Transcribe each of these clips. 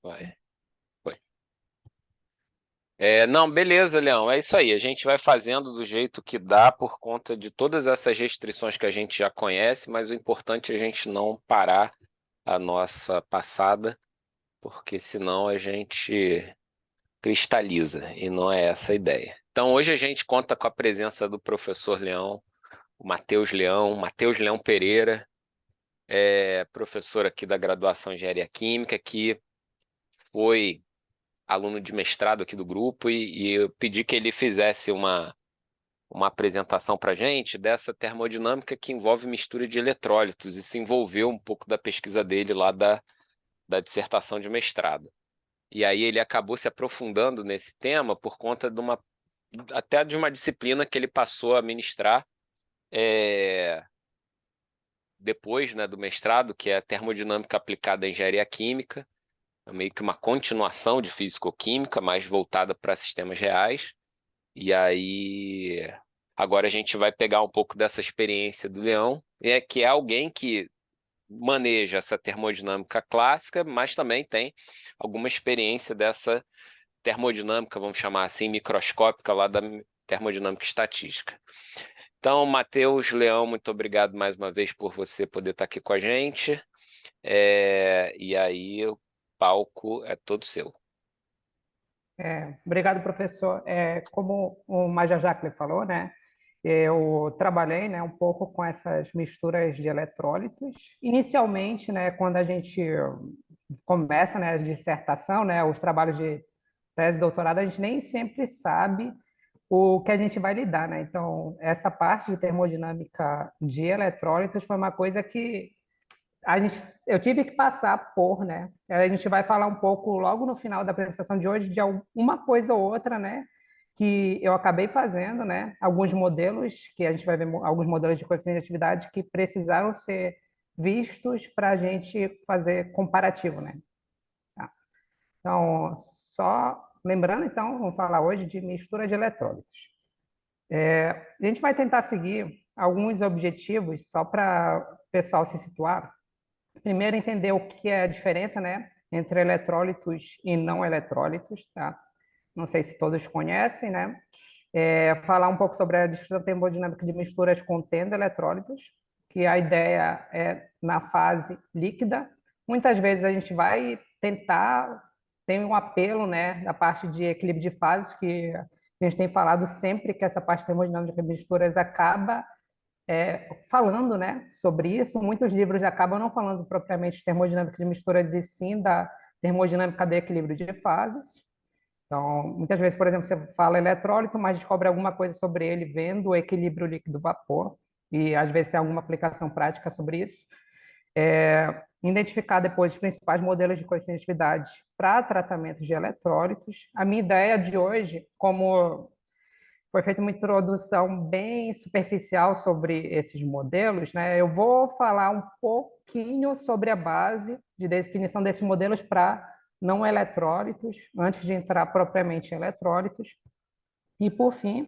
Vai. Foi. Não, beleza, Leão. É isso aí. A gente vai fazendo do jeito que dá por conta de todas essas restrições que a gente já conhece, mas o importante é a gente não parar a nossa passada, porque senão a gente cristaliza, e não é essa a ideia. Então, hoje a gente conta com a presença do professor Leão, o Matheus Leão Pereira, professor aqui da graduação em Engenharia Química, que foi aluno de mestrado aqui do grupo, e eu pedi que ele fizesse uma apresentação para a gente dessa termodinâmica que envolve mistura de eletrólitos. Isso envolveu um pouco da pesquisa dele lá da dissertação de mestrado. E aí ele acabou se aprofundando nesse tema por conta até de uma disciplina que ele passou a ministrar depois, né, do mestrado, que é a termodinâmica aplicada à engenharia química. É meio que uma continuação de físico-química, mais voltada para sistemas reais. E aí, agora a gente vai pegar um pouco dessa experiência do Leão, que é alguém que maneja essa termodinâmica clássica, mas também tem alguma experiência dessa termodinâmica, vamos chamar assim, microscópica lá da termodinâmica estatística. Então, Matheus, Leão, muito obrigado mais uma vez por você poder estar aqui com a gente. E aí o palco é todo seu. Obrigado, professor. Como o Major Jacques falou, né, eu trabalhei, né, um pouco com essas misturas de eletrólitos. Inicialmente, né, quando a gente começa, né, a dissertação, né, os trabalhos de tese, doutorado, a gente nem sempre sabe o que a gente vai lidar, né? Então, essa parte de termodinâmica de eletrólitos foi uma coisa que eu tive que passar por, né? A gente vai falar um pouco logo no final da apresentação de hoje de uma coisa ou outra, né? Que eu acabei fazendo, né? Alguns modelos que a gente vai ver alguns modelos de coeficiente de atividade que precisaram ser vistos para a gente fazer comparativo, né? Tá. Então, só lembrando, então, vamos falar hoje de mistura de eletrólitos. A gente vai tentar seguir alguns objetivos só para o pessoal se situar. Primeiro, entender o que é a diferença, né, entre eletrólitos e não eletrólitos, tá? Não sei se todos conhecem, né? Falar um pouco sobre a descrição termodinâmica de misturas contendo eletrólitos, que a ideia é na fase líquida. Muitas vezes a gente vai tentar, tem um apelo, né, da parte de equilíbrio de fases, que a gente tem falado sempre que essa parte termodinâmica de misturas acaba falando, né, sobre isso. Muitos livros acabam não falando propriamente de termodinâmica de misturas, e sim da termodinâmica de equilíbrio de fases. Então, muitas vezes, por exemplo, você fala eletrólito, mas descobre alguma coisa sobre ele vendo o equilíbrio líquido-vapor, e às vezes tem alguma aplicação prática sobre isso. Identificar depois os principais modelos de coeficiente de atividade para tratamento de eletrólitos. A minha ideia de hoje, como foi feita uma introdução bem superficial sobre esses modelos, né? Eu vou falar um pouquinho sobre a base de definição desses modelos para não eletrólitos, antes de entrar propriamente em eletrólitos. E, por fim,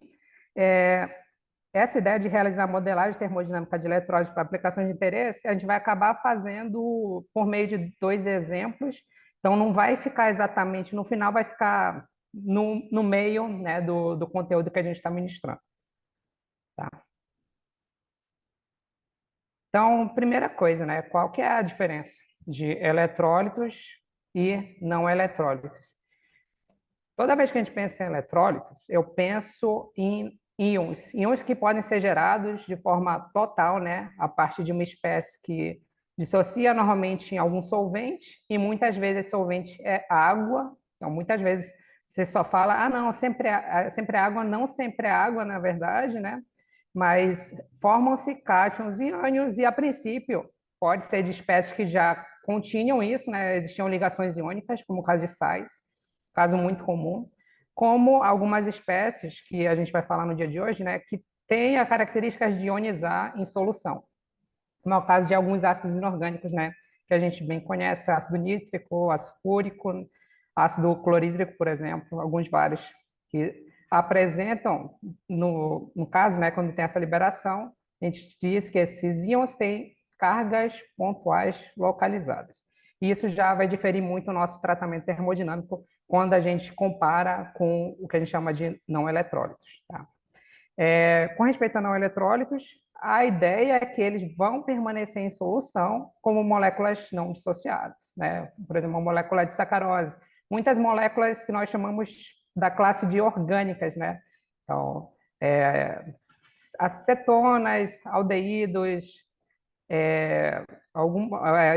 essa ideia de realizar modelagem termodinâmica de eletrólitos para aplicações de interesse, a gente vai acabar fazendo por meio de dois exemplos. Então, não vai ficar exatamente no final, vai ficar no meio, né, do conteúdo que a gente está ministrando. Tá? Então, primeira coisa, né, qual que é a diferença de eletrólitos e não eletrólitos? Toda vez que a gente pensa em eletrólitos, eu penso em íons que podem ser gerados de forma total, né, a partir de uma espécie que dissocia normalmente em algum solvente, e muitas vezes esse solvente é água. Então, muitas vezes você só fala, não, sempre é água, não sempre é água, na verdade, né? Mas formam-se cátions e ânions, e a princípio pode ser de espécies que já continham isso, né? Existiam ligações iônicas, como o caso de sais, caso muito comum, como algumas espécies que a gente vai falar no dia de hoje, né, que têm as características de ionizar em solução, como é o caso de alguns ácidos inorgânicos, né, que a gente bem conhece, ácido nítrico, ácido fúrico, ácido clorídrico, por exemplo, alguns vários que apresentam, no caso, né, quando tem essa liberação, a gente diz que esses íons têm cargas pontuais localizadas. e isso já vai diferir muito o nosso tratamento termodinâmico quando a gente compara com o que a gente chama de não eletrólitos. Tá? Com respeito a não eletrólitos, a ideia é que eles vão permanecer em solução como moléculas não dissociadas, né? Por exemplo, uma molécula de sacarose. Muitas moléculas que nós chamamos da classe de orgânicas, né? Então, acetonas, aldeídos,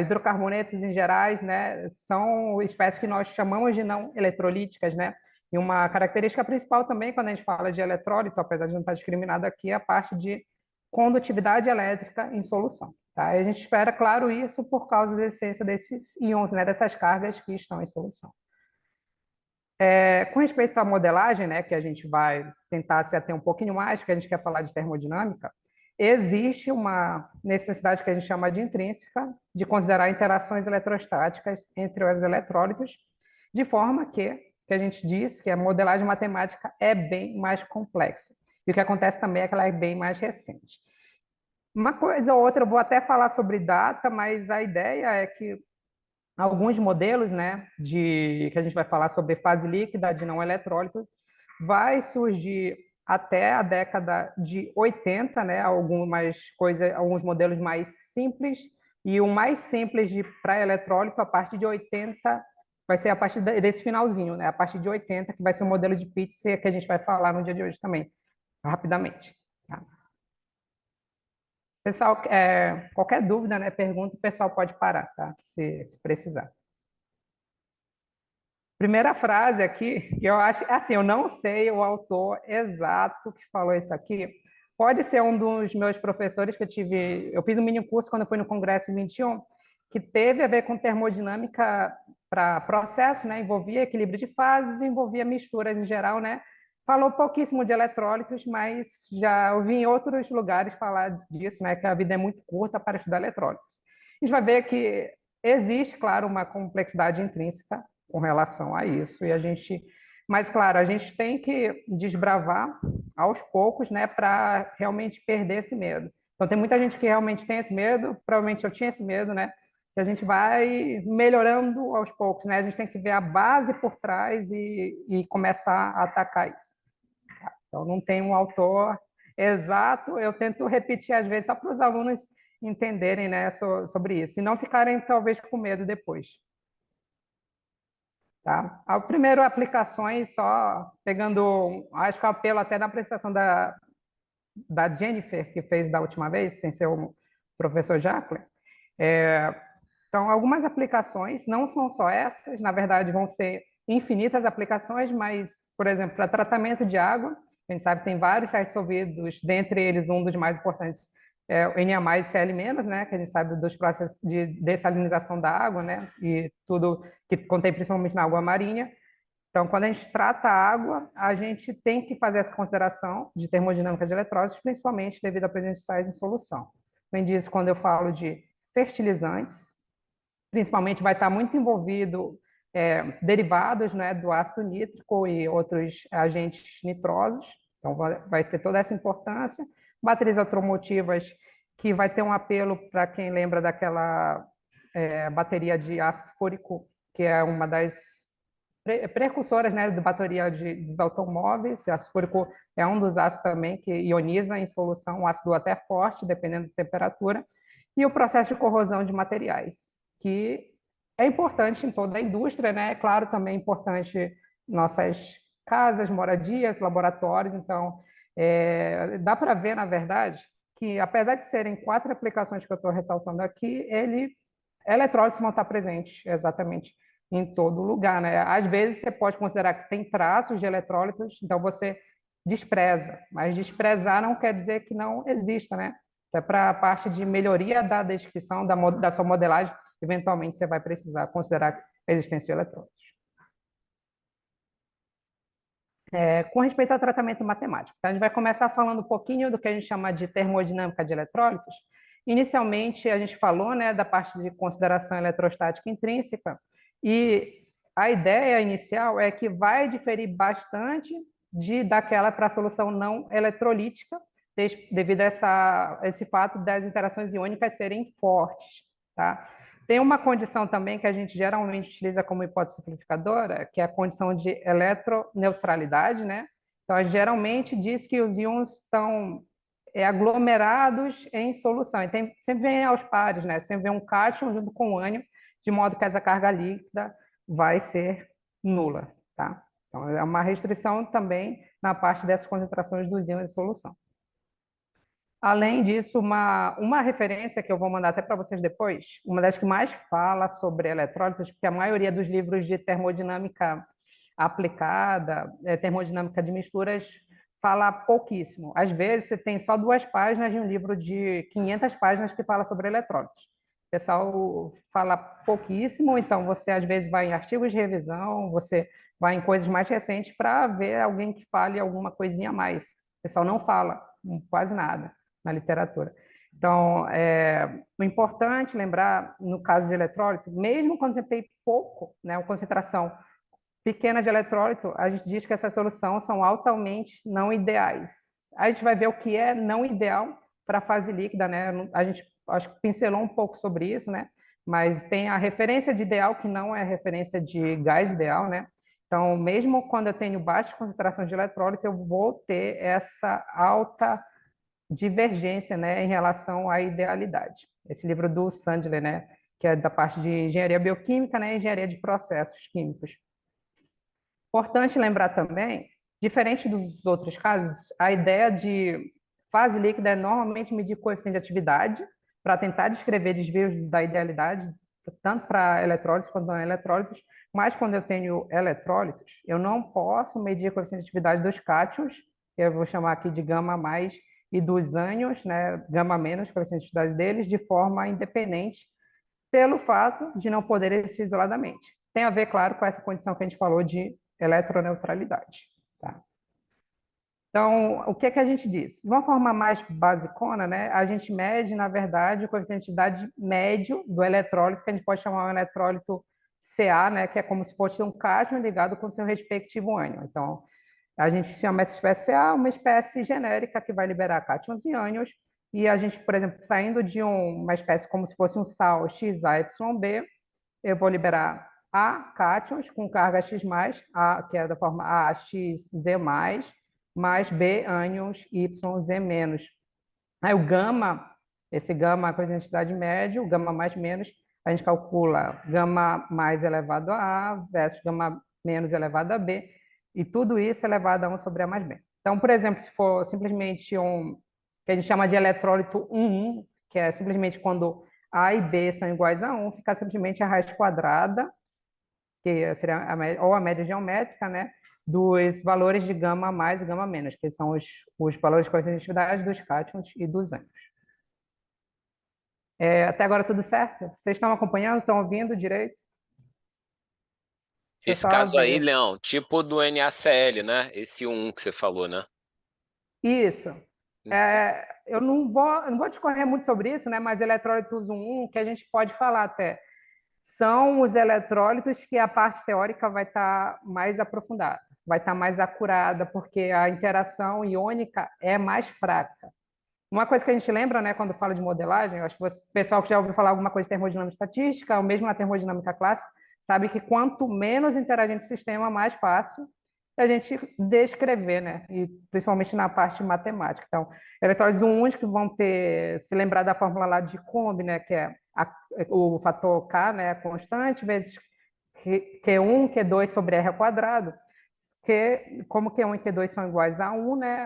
hidrocarbonetos em gerais, né? São espécies que nós chamamos de não eletrolíticas, né? E uma característica principal também, quando a gente fala de eletrólito, apesar de não estar discriminado aqui, é a parte de condutividade elétrica em solução. Tá? E a gente espera, claro, isso por causa da essência desses íons, né, dessas cargas que estão em solução. Com respeito à modelagem, né, que a gente vai tentar se ater um pouquinho mais, que a gente quer falar de termodinâmica, existe uma necessidade que a gente chama de intrínseca de considerar interações eletrostáticas entre os eletrólitos, de forma que a gente diz que a modelagem matemática é bem mais complexa. E o que acontece também é que ela é bem mais recente. Uma coisa ou outra, eu vou até falar sobre data, mas a ideia é que alguns modelos, né, que a gente vai falar sobre fase líquida de não eletrólito, vai surgir até a década de 80, né, alguns modelos mais simples, e o mais simples para eletrólito, a partir de 80, vai ser a partir desse finalzinho, né, a partir de 80, que vai ser o modelo de Pitzer, que a gente vai falar no dia de hoje também, rapidamente. Tá? Pessoal, qualquer dúvida, né, pergunta, o pessoal pode parar, tá? Se precisar. Primeira frase aqui, que eu acho, assim, eu não sei o autor exato que falou isso aqui. Pode ser um dos meus professores que eu fiz um mini curso quando eu fui no Congresso 21, que teve a ver com termodinâmica para processos, né? Envolvia equilíbrio de fases, envolvia misturas em geral, né? Falou pouquíssimo de eletrólitos, mas já ouvi em outros lugares falar disso, né? Que a vida é muito curta para estudar eletrólitos. A gente vai ver que existe, claro, uma complexidade intrínseca com relação a isso, mas claro, a gente tem que desbravar aos poucos, né, para realmente perder esse medo. Então tem muita gente que realmente tem esse medo, provavelmente eu tinha esse medo, né? Que a gente vai melhorando aos poucos, né? A gente tem que ver a base por trás e começar a atacar isso. Então não tem um autor exato, eu tento repetir às vezes só para os alunos entenderem, né, sobre isso, e não ficarem talvez com medo depois. Tá? A primeiro, aplicações, só pegando, acho que o apelo até na apresentação da Jennifer, que fez da última vez, sem ser o professor Jacqueline. Então, algumas aplicações, não são só essas, na verdade, vão ser infinitas aplicações, mas, por exemplo, para tratamento de água, a gente sabe que tem vários sais dissolvidos, dentre eles, um dos mais importantes é o Na+, e Cl-, né, que a gente sabe dos processos de dessalinização da água, né, e tudo que contém principalmente na água marinha. Então, quando a gente trata a água, a gente tem que fazer essa consideração de termodinâmica de eletrólitos, principalmente devido à presença de sais em solução. Além disso, quando eu falo de fertilizantes, principalmente vai estar muito envolvido derivados, né, do ácido nítrico e outros agentes nitrosos, então vai ter toda essa importância. Baterias automotivas, que vai ter um apelo para quem lembra daquela bateria de ácido fúrico, que é uma das precursoras, né, da bateria dos automóveis. O ácido fúrico é um dos ácidos também que ioniza em solução, um ácido até forte, dependendo da temperatura. E o processo de corrosão de materiais, que é importante em toda a indústria, né? É claro, também é importante em nossas casas, moradias, laboratórios. Então, dá para ver, na verdade, que apesar de serem 4 aplicações que eu estou ressaltando aqui, eletrólitos vão estar presentes exatamente em todo lugar, né? Às vezes você pode considerar que tem traços de eletrólitos, então você despreza, mas desprezar não quer dizer que não exista, né? Até para a parte de melhoria da descrição da sua modelagem, eventualmente você vai precisar considerar a existência de eletrólitos. Com respeito ao tratamento matemático, então a gente vai começar falando um pouquinho do que a gente chama de termodinâmica de eletrólitos. Inicialmente, a gente falou, né, da parte de consideração eletrostática intrínseca, e a ideia inicial é que vai diferir bastante daquela para a solução não eletrolítica, devido a esse fato das interações iônicas serem fortes. Tá? Tem uma condição também que a gente geralmente utiliza como hipótese simplificadora, que é a condição de eletroneutralidade, né? Então, a gente geralmente diz que os íons estão aglomerados em solução. E sempre vem aos pares, né? Sempre vem um cátion junto com o ânion, de modo que essa carga líquida vai ser nula, tá? Então, é uma restrição também na parte dessas concentrações dos íons em solução. Além disso, uma referência que eu vou mandar até para vocês depois, uma das que mais fala sobre eletrólitos, porque a maioria dos livros de termodinâmica aplicada, termodinâmica de misturas, fala pouquíssimo. Às vezes, você tem só 2 páginas de um livro de 500 páginas que fala sobre eletrólitos. O pessoal fala pouquíssimo, então você às vezes vai em artigos de revisão, você vai em coisas mais recentes para ver alguém que fale alguma coisinha a mais. O pessoal não fala quase nada na literatura. Então, o importante lembrar, no caso de eletrólito, mesmo quando você tem pouco, né, uma concentração pequena de eletrólito, a gente diz que essas soluções são altamente não ideais. A gente vai ver o que é não ideal para a fase líquida, né? A gente acho que pincelou um pouco sobre isso, né? Mas tem a referência de ideal, que não é referência de gás ideal, né? Então, mesmo quando eu tenho baixa concentração de eletrólito, eu vou ter essa alta divergência, né, em relação à idealidade. Esse livro do Sandler, né, que é da parte de engenharia bioquímica, né, engenharia de processos químicos. Importante lembrar também, diferente dos outros casos, a ideia de fase líquida é normalmente medir coeficiente de atividade para tentar descrever desvios da idealidade, tanto para eletrólitos quanto não eletrólitos, mas quando eu tenho eletrólitos, eu não posso medir a coeficiente de atividade dos cátions, que eu vou chamar aqui de gama mais, e dos ânions, né, gama menos, coeficiente de atividade deles, de forma independente, pelo fato de não poder existir isoladamente. Tem a ver, claro, com essa condição que a gente falou de eletroneutralidade. Tá? Então, o que é que a gente diz? De uma forma mais basicona, né, a gente mede, na verdade, o coeficiente de atividade médio do eletrólito, que a gente pode chamar um eletrólito Ca, né, que é como se fosse um cátion ligado com seu respectivo ânion. Então, a gente chama essa espécie A uma espécie genérica que vai liberar cátions e ânions, e a gente, por exemplo, saindo de uma espécie como se fosse um sal XAYB, eu vou liberar A cátions com carga X+, A, que é da forma AXZ+, mais B ânions YZ-. Aí o gama, esse gama com a identidade média, o gama mais menos, a gente calcula gama mais elevado a A versus gama menos elevado a B, e tudo isso elevado a 1 sobre A mais B. Então, por exemplo, se for simplesmente que a gente chama de eletrólito 1,1, que é simplesmente quando A e B são iguais a 1, fica simplesmente a raiz quadrada, que seria ou a média geométrica, né, dos valores de gama mais e gama menos, que são os valores de coexistentividade dos cátions e dos ânions. Até agora tudo certo? Vocês estão acompanhando? Estão ouvindo direito? Deixa eu Esse só caso aí, ver. Leão, tipo do NaCl, né? Esse 1 que você falou, né? Isso. Eu não vou discorrer muito sobre isso, né? Mas eletrólitos 1, que a gente pode falar até, são os eletrólitos que a parte teórica vai estar mais aprofundada, vai estar mais acurada, porque a interação iônica é mais fraca. Uma coisa que a gente lembra, né, quando fala de modelagem, eu acho que o pessoal que já ouviu falar alguma coisa de termodinâmica estatística, ou mesmo na termodinâmica clássica, sabe que quanto menos interagente o sistema, mais fácil a gente descrever, né? E principalmente na parte matemática. Então, eletrólitos únicos que vão ter, se lembrar da fórmula lá de Combs, né, que é o fator K, né, constante, vezes Q1, Q2 sobre R ao quadrado, que, como Q1 e Q2 são iguais a 1, né,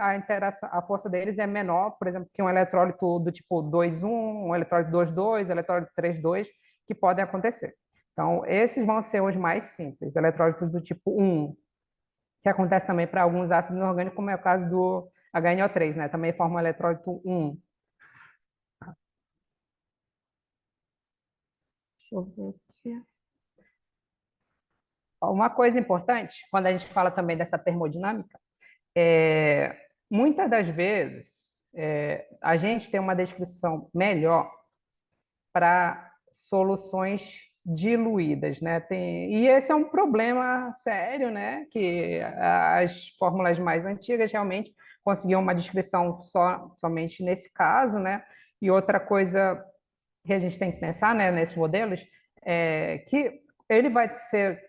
a força deles é menor, por exemplo, que um eletrólito do tipo 2,1, um eletrólito 2,2, eletrólito 3,2, que podem acontecer. Então, esses vão ser os mais simples, eletrólitos do tipo 1, que acontece também para alguns ácidos inorgânicos, como é o caso do HNO3, né, também forma um eletrólito 1. Deixa eu ver aqui. Uma coisa importante, quando a gente fala também dessa termodinâmica, muitas das vezes a gente tem uma descrição melhor para soluções diluídas, né? E esse é um problema sério, né? Que as fórmulas mais antigas realmente conseguiam uma descrição somente nesse caso, né? E outra coisa que a gente tem que pensar, né, nesses modelos, que ele vai ser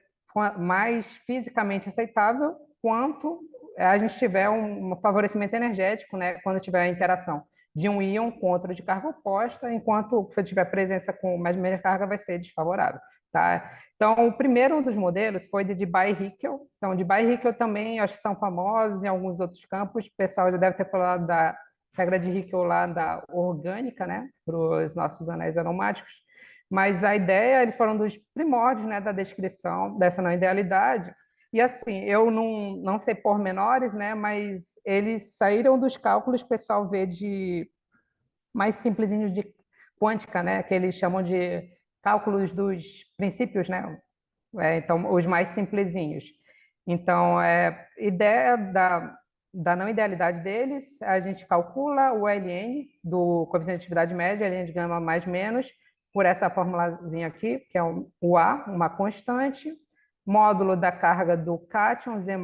mais fisicamente aceitável quanto a gente tiver um favorecimento energético, né, quando tiver a interação de um íon com outro de carga oposta, enquanto se tiver presença com mais menos carga vai ser desfavorável, tá? Então, o primeiro dos modelos foi de Debye-Hickel. Então, Debye-Hickel também, acho que são famosos em alguns outros campos. O pessoal já deve ter falado da regra de Hickel lá da orgânica, né, para os nossos anéis aromáticos. Mas a ideia, eles foram dos primórdios, né, da descrição dessa não idealidade. E assim, eu não sei pormenores, né, mas eles saíram dos cálculos que o pessoal vê de mais simplesinhos de quântica, né, que eles chamam de cálculos dos princípios, né, então os mais simplesinhos. Então, a ideia da não idealidade deles, a gente calcula o ln do coeficiente de atividade média, ln de gama mais menos, por essa formulazinha aqui, que é o A, uma constante, módulo da carga do cátion, Z+,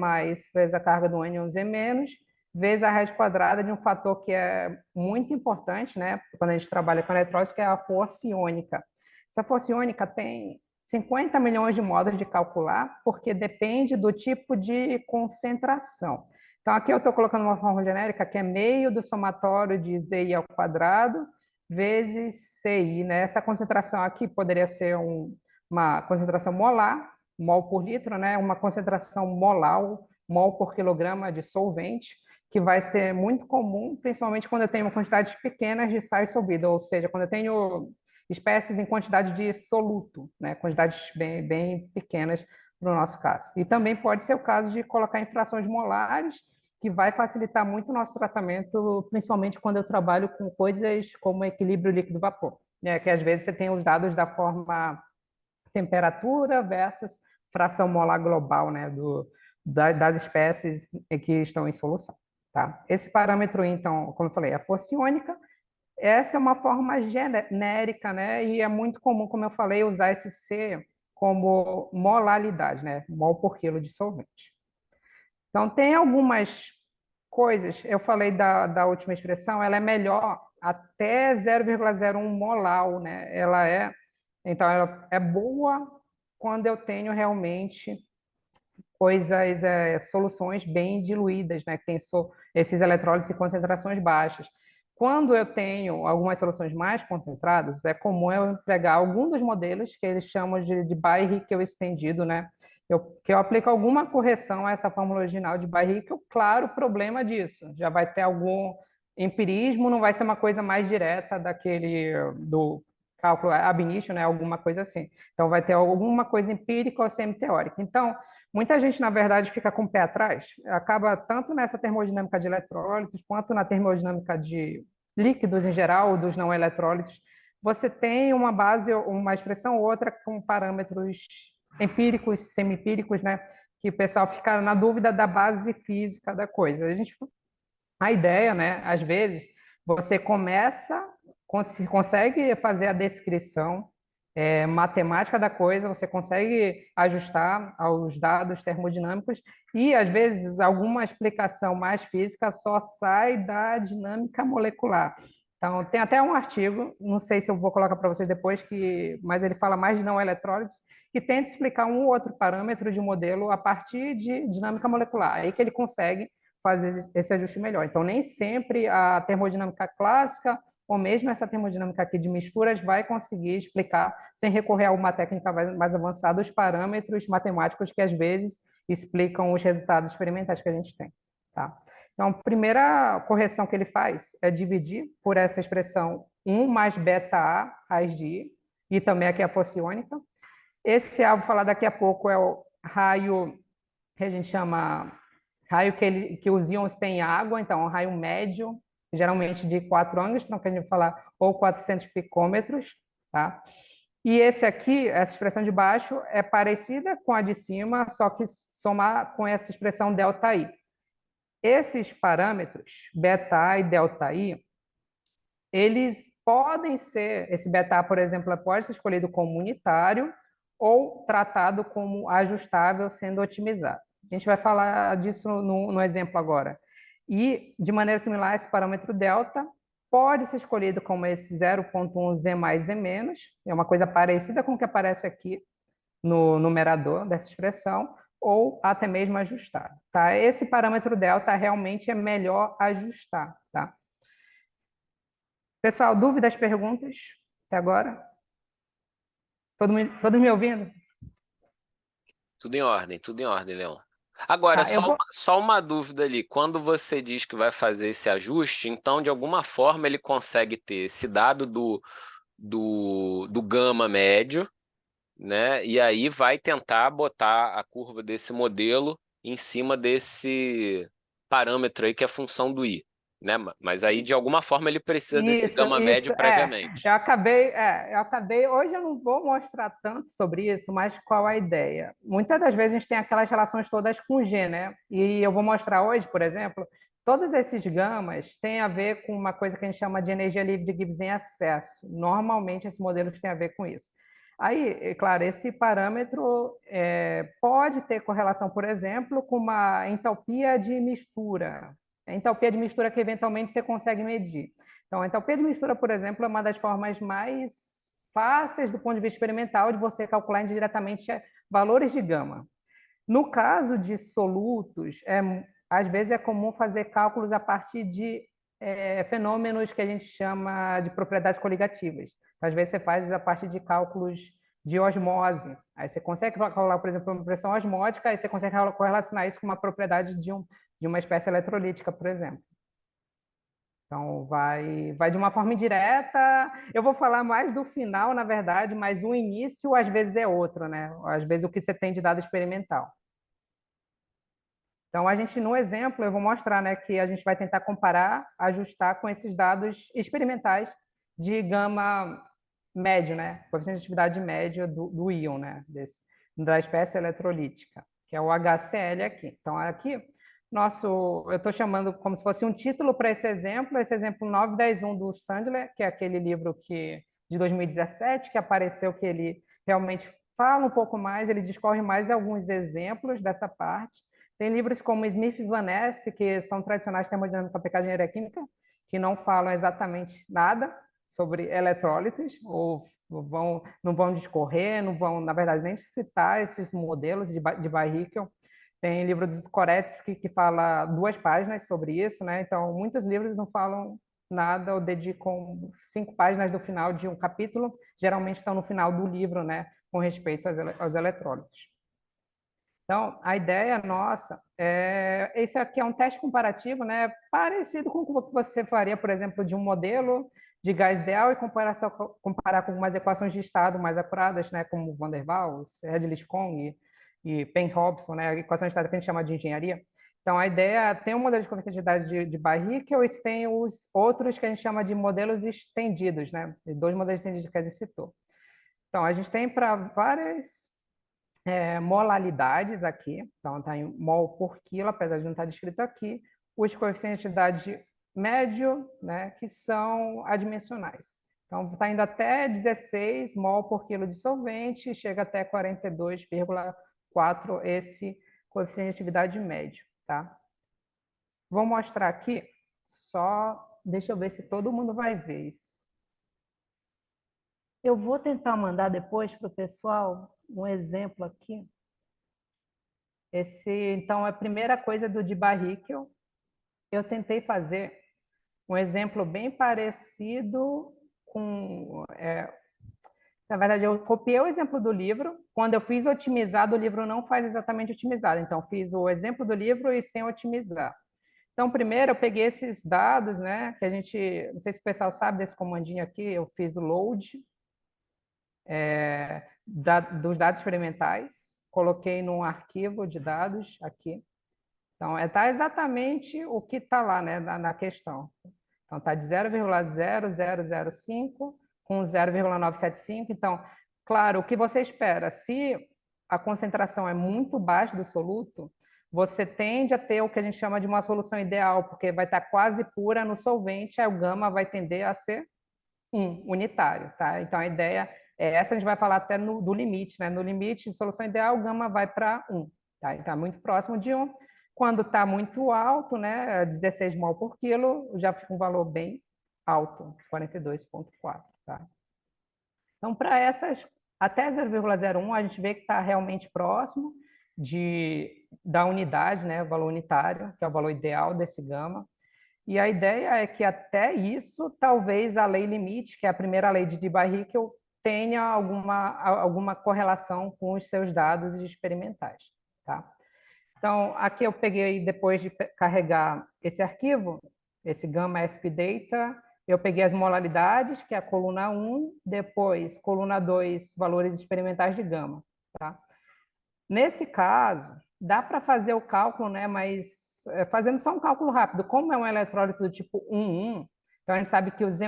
vezes a carga do ânion, Z-, vezes a raiz quadrada de um fator que é muito importante, né, quando a gente trabalha com eletrólise, que é a força iônica. Essa força iônica tem 50 milhões de modos de calcular, porque depende do tipo de concentração. Então, aqui eu estou colocando uma fórmula genérica que é meio do somatório de ZI ao quadrado vezes CI, né? Essa concentração aqui poderia ser uma concentração molar, mol por litro, né? Uma concentração molar, mol por quilograma de solvente, que vai ser muito comum, principalmente quando eu tenho quantidades pequenas de sais solvido, ou seja, quando eu tenho espécies em quantidade de soluto, né? Quantidades bem pequenas no nosso caso. E também pode ser o caso de colocar em frações molares, que vai facilitar muito o nosso tratamento, principalmente quando eu trabalho com coisas como equilíbrio líquido-vapor, né? Que às vezes você tem os dados da forma temperatura versus fração molar global, né? Das espécies que estão em solução. Tá? Esse parâmetro, então, como eu falei, é a força iônica. Essa é uma forma genérica, né? E é muito comum, como eu falei, usar esse C como molaridade, né? Mol por quilo de solvente. Então, tem algumas coisas, eu falei da última expressão, ela é melhor até 0,01 molar, né? Então, ela é boa quando eu tenho realmente coisas, soluções bem diluídas, né? Que tem esses eletrólitos em concentrações baixas. Quando eu tenho algumas soluções mais concentradas, é comum eu empregar algum dos modelos que eles chamam de Baeyer-Hickel estendido, né? Que eu aplico alguma correção a essa fórmula original de Baeyer-Hickel, claro, o problema disso, já vai ter algum empirismo, não vai ser uma coisa mais direta do cálculo ab initio, né? Alguma coisa assim. Então, vai ter alguma coisa empírica ou semi-teórica. Então, muita gente, na verdade, fica com o pé atrás, acaba tanto nessa termodinâmica de eletrólitos, quanto na termodinâmica de líquidos em geral, dos não eletrólitos. Você tem uma base, uma expressão ou outra com parâmetros empíricos, semi-empíricos, né? Que o pessoal fica na dúvida da base física da coisa. A ideia, né? Às vezes, você consegue fazer a descrição matemática da coisa, você consegue ajustar aos dados termodinâmicos e, às vezes, alguma explicação mais física só sai da dinâmica molecular. Então, tem até um artigo, não sei se eu vou colocar para vocês depois, mas ele fala mais de não eletrólises, que tenta explicar um ou outro parâmetro de modelo a partir de dinâmica molecular. Aí que ele consegue fazer esse ajuste melhor. Então, nem sempre a termodinâmica clássica ou mesmo essa termodinâmica aqui de misturas vai conseguir explicar, sem recorrer a uma técnica mais avançada, os parâmetros matemáticos que, às vezes, explicam os resultados experimentais que a gente tem. Tá? Então, a primeira correção que ele faz é dividir por essa expressão 1 mais beta-A raiz de I, e também aqui a força iônica. Esse A, vou falar daqui a pouco, é o raio que a gente chama raio que os íons têm água, então é um raio médio, geralmente de 4 angstroms, que a gente vai falar, ou 400 picômetros, tá? E esse aqui, essa expressão de baixo, é parecida com a de cima, só que somar com essa expressão ΔI. Esses parâmetros, beta e ΔI, eles podem ser, esse beta, por exemplo, pode ser escolhido como unitário ou tratado como ajustável, sendo otimizado. A gente vai falar disso no exemplo agora. E, de maneira similar, esse parâmetro delta pode ser escolhido como esse 0,1 Z mais Z menos, é uma coisa parecida com o que aparece aqui no numerador dessa expressão, ou até mesmo ajustado. Tá? Esse parâmetro delta realmente é melhor ajustar. Tá? Pessoal, dúvidas, perguntas até agora? Todos me ouvindo? Tudo em ordem, Leon. Agora, Tá, eu vou. só uma dúvida ali. Quando você diz que vai fazer esse ajuste, então, de alguma forma, ele consegue ter esse dado do gama médio, né? E aí vai tentar botar a curva desse modelo em cima desse parâmetro aí que é a função do i, né? Mas aí, de alguma forma, ele precisa desse gama médio previamente. Eu acabei, hoje eu não vou mostrar tanto sobre isso, mas qual a ideia? Muitas das vezes a gente tem aquelas relações todas com G, né? E eu vou mostrar hoje, por exemplo, todos esses gamas têm a ver com uma coisa que a gente chama de energia livre de Gibbs em excesso. Normalmente, esses modelos têm a ver com isso. Aí, é claro, esse parâmetro pode ter correlação, por exemplo, com uma entalpia de mistura. A entalpia de mistura que eventualmente você consegue medir. Então, a entalpia de mistura, por exemplo, é uma das formas mais fáceis do ponto de vista experimental de você calcular indiretamente valores de gama. No caso de solutos, às vezes é comum fazer cálculos a partir de fenômenos que a gente chama de propriedades coligativas. Então, às vezes você faz a partir de cálculos de osmose. Aí você consegue calcular, por exemplo, uma pressão osmótica, aí você consegue correlacionar isso com uma propriedade de uma espécie eletrolítica, por exemplo. Então, vai de uma forma indireta. Eu vou falar mais do final, na verdade, mas o início às vezes é outro, né? Às vezes o que você tem de dado experimental. Então, a gente, no exemplo, eu vou mostrar, né, que a gente vai tentar comparar, ajustar com esses dados experimentais de gama médio, né? Coeficiente de atividade média do íon, né? Da espécie eletrolítica, que é o HCl aqui. Então, aqui, eu estou chamando como se fosse um título para esse exemplo 9.10.1 do Sandler, que é aquele livro de 2017, que apareceu que ele realmente fala um pouco mais, ele discorre mais alguns exemplos dessa parte. Tem livros como Smith e Van Ness, que são tradicionais termodinâmica aplicada à engenharia química, que não falam exatamente nada sobre eletrólitos, ou não vão discorrer, não vão, na verdade, nem citar esses modelos de Barrichello. Tem livro dos Koretsky que fala 2 páginas sobre isso, né? Então, muitos livros não falam nada ou dedicam 5 páginas do final de um capítulo, geralmente estão no final do livro, né? Com respeito aos eletrólitos. Então, a ideia nossa esse aqui é um teste comparativo, né, parecido com o que você faria, por exemplo, de um modelo de gás ideal e comparar com algumas equações de estado mais apuradas, né, como Van der Waals, Redlich-Kohn e Penn-Hobson, né, equações de estado que a gente chama de engenharia. Então, a ideia tem um modelo de convertibilidade de Barrichello e tem os outros que a gente chama de modelos estendidos, né, 2 modelos estendidos que a gente citou. Então, a gente tem para várias molalidades aqui, então está em mol por quilo, apesar de não estar descrito aqui, os coeficientes de atividade médio, né, que são adimensionais. Então, está indo até 16 mol por quilo de solvente, chega até 42,4 esse coeficiente de atividade médio. Tá? Vou mostrar aqui, deixa eu ver se todo mundo vai ver isso. Eu vou tentar mandar depois para o pessoal um exemplo aqui. Então, a primeira coisa do de Barrichello, eu tentei fazer um exemplo bem parecido com... na verdade, eu copiei o exemplo do livro. Quando eu fiz otimizado, o livro não faz exatamente otimizado. Então, fiz o exemplo do livro e sem otimizar. Então, primeiro, eu peguei esses dados, né, que a gente... Não sei se o pessoal sabe desse comandinho aqui. Eu fiz o load dos dados experimentais, coloquei num arquivo de dados aqui. Então, está exatamente o que está lá, né, na questão. Então, está de 0,0005 com 0,975. Então, claro, o que você espera? Se a concentração é muito baixa do soluto, você tende a ter o que a gente chama de uma solução ideal, porque vai estar quase pura no solvente, aí o gama vai tender a ser unitário. Tá? Então, a ideia é essa, a gente vai falar até do limite. Né? No limite de solução ideal, o gama vai para 1. Tá? Então, é muito próximo de 1. Quando está muito alto, né, 16 mol por quilo, já fica um valor bem alto, 42,4, tá? Então, para essas, até 0,01, a gente vê que está realmente próximo da unidade, né, o valor unitário, que é o valor ideal desse gama. E a ideia é que até isso, talvez a lei limite, que é a primeira lei de Debye-Hickel, tenha alguma correlação com os seus dados experimentais, tá? Então, aqui eu peguei, depois de carregar esse arquivo, esse Gamma SP Data, eu peguei as modalidades, que é a coluna 1, depois coluna 2, valores experimentais de gama. Tá? Nesse caso, dá para fazer o cálculo, né, mas fazendo só um cálculo rápido, como é um eletrólito do tipo 1,1, então a gente sabe que o Z+,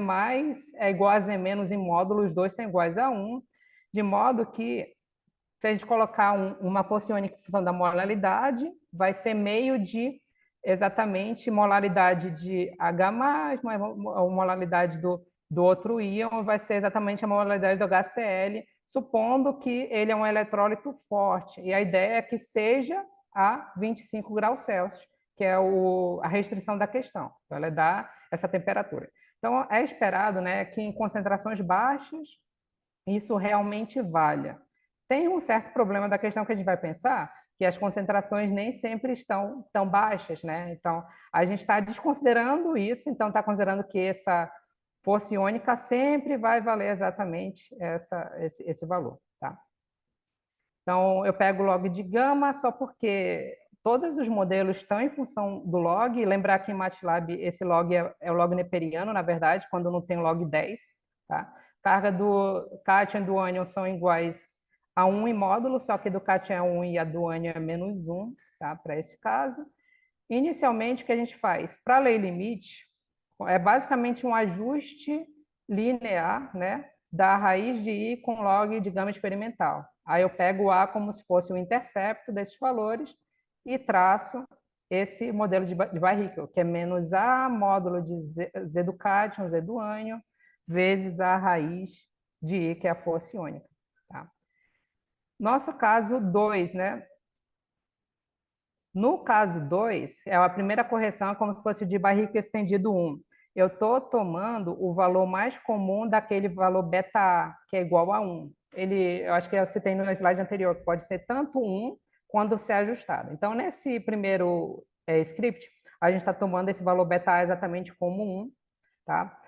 é igual a Z- em módulo, os dois são iguais a 1, de modo que se a gente colocar uma força iônica em função da molaridade, vai ser meio de exatamente molaridade de H+, a molaridade do outro íon vai ser exatamente a molaridade do HCl, supondo que ele é um eletrólito forte. E a ideia é que seja a 25 graus Celsius, que é a restrição da questão. Então, ela dá essa temperatura. Então, é esperado, né, que em concentrações baixas, isso realmente valha. Tem um certo problema da questão que a gente vai pensar, que as concentrações nem sempre estão tão baixas, né? Então, a gente está desconsiderando isso, então está considerando que essa força iônica sempre vai valer exatamente esse valor, tá? Então, eu pego o log de gama só porque todos os modelos estão em função do log. Lembrar que em MATLAB esse log é o log neperiano, na verdade, quando não tem log 10. Tá? Carga do cátion e do ânion são iguais a 1 em módulo, só que do cátion é 1 e a do ânion é menos 1, tá? Para esse caso. Inicialmente, o que a gente faz? Para a lei limite, é basicamente um ajuste linear, né, da raiz de I com log de gama experimental. Aí eu pego o A como se fosse o intercepto desses valores e traço esse modelo de Debye-Hickel, que é menos A módulo de Z do cátion, Z do ânion, vezes a raiz de I, que é a força iônica. Tá? Nosso caso 2, né? No caso 2, a primeira correção é como se fosse de barriga estendido 1. Eu estou tomando o valor mais comum daquele valor beta A, que é igual a 1. Eu acho que eu citei no slide anterior, que pode ser tanto 1 quando ser ajustado. Então, nesse primeiro script, a gente está tomando esse valor beta A exatamente como 1. Tá?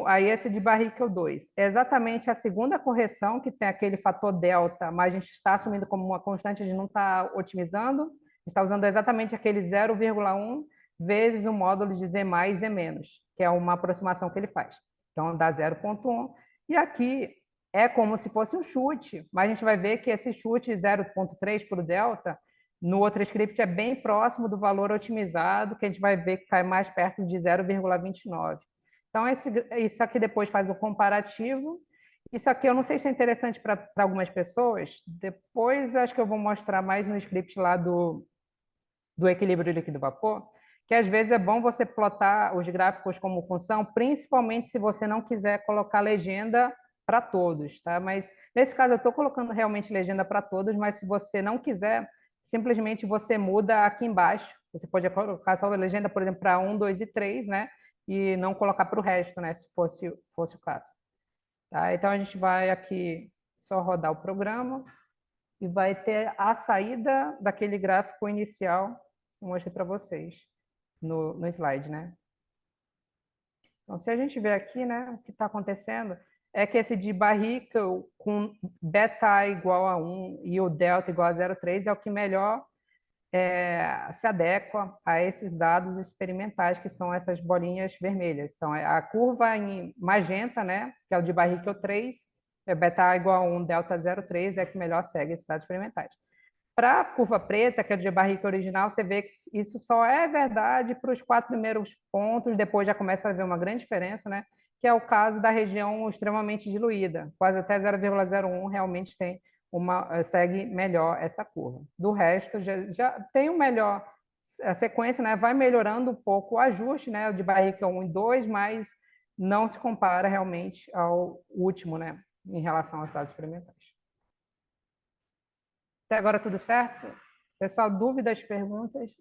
Aí esse de Barrickel 2. É exatamente a segunda correção, que tem aquele fator delta, mas a gente está assumindo como uma constante, a gente não está otimizando, está usando exatamente aquele 0,1 vezes o módulo de Z mais Z menos, que é uma aproximação que ele faz. Então, dá 0,1. E aqui é como se fosse um chute, mas a gente vai ver que esse chute 0,3 para o delta, no outro script é bem próximo do valor otimizado, que a gente vai ver que cai mais perto de 0,29. Então, isso aqui depois faz o comparativo. Isso aqui eu não sei se é interessante para algumas pessoas. Depois acho que eu vou mostrar mais no script lá do equilíbrio líquido-vapor, que às vezes é bom você plotar os gráficos como função, principalmente se você não quiser colocar legenda para todos, tá? Mas nesse caso eu estou colocando realmente legenda para todos, mas se você não quiser, simplesmente você muda aqui embaixo. Você pode colocar só a legenda, por exemplo, para 1, 2 e 3, né? E não colocar para o resto, né? Se fosse o caso. Tá? Então a gente vai aqui só rodar o programa e vai ter a saída daquele gráfico inicial que eu mostrei para vocês no slide, né? Então, se a gente ver aqui, né, o que está acontecendo é que esse de Barrickel com beta igual a 1 e o delta igual a 0,3 é o que melhor se adequa a esses dados experimentais, que são essas bolinhas vermelhas. Então, a curva em magenta, né, que é o de Barrickel 3, é beta igual a 1, delta 0,3, é que melhor segue esses dados experimentais. Para a curva preta, que é de Barrica original, você vê que isso só é verdade para os 4 primeiros pontos, depois já começa a haver uma grande diferença, né? Que é o caso da região extremamente diluída, quase até 0,01 realmente segue melhor essa curva. Do resto, já tem um melhor, a sequência, né, vai melhorando um pouco o ajuste, né, de Barrica 1 e 2, mas não se compara realmente ao último, né, em relação aos dados experimentais. Até agora tudo certo? Pessoal, dúvidas, perguntas?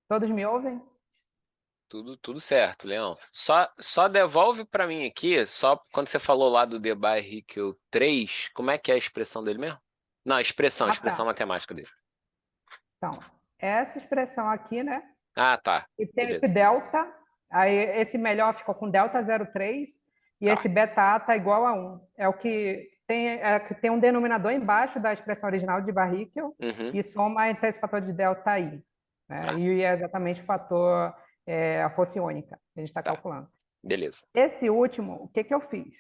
Todos me ouvem? Tudo certo, Leão. Só devolve para mim aqui, só quando você falou lá do Debayrickel 3, como é que é a expressão dele mesmo? Não, a Ah, expressão tá. matemática dele. Então, essa expressão aqui, né? Ah, tá. E tem esse Beleza. delta, aí esse melhor ficou com delta 0,3 e Tá. esse beta A está igual a 1. Que tem um denominador embaixo da expressão original de Barrichelp Uhum, e soma entre esse fator de delta I. Né? tá, E é exatamente o fator, a força iônica que a gente está tá. calculando. Beleza. Esse último, o que eu fiz?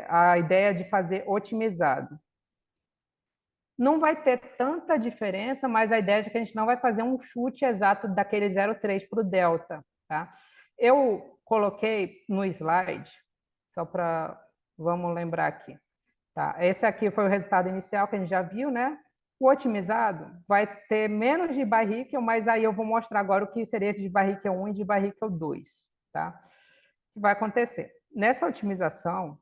A ideia de fazer otimizado. Não vai ter tanta diferença, mas a ideia é que a gente não vai fazer um chute exato daquele 0,3 para o delta. Tá? Eu coloquei no slide, só para... Vamos lembrar aqui. Tá? Esse aqui foi o resultado inicial que a gente já viu, né? O otimizado vai ter menos de Barrichelp, mas aí eu vou mostrar agora o que seria esse de Barrichelp 1 e de Barrichelp 2. Tá? O que vai acontecer? Nessa otimização,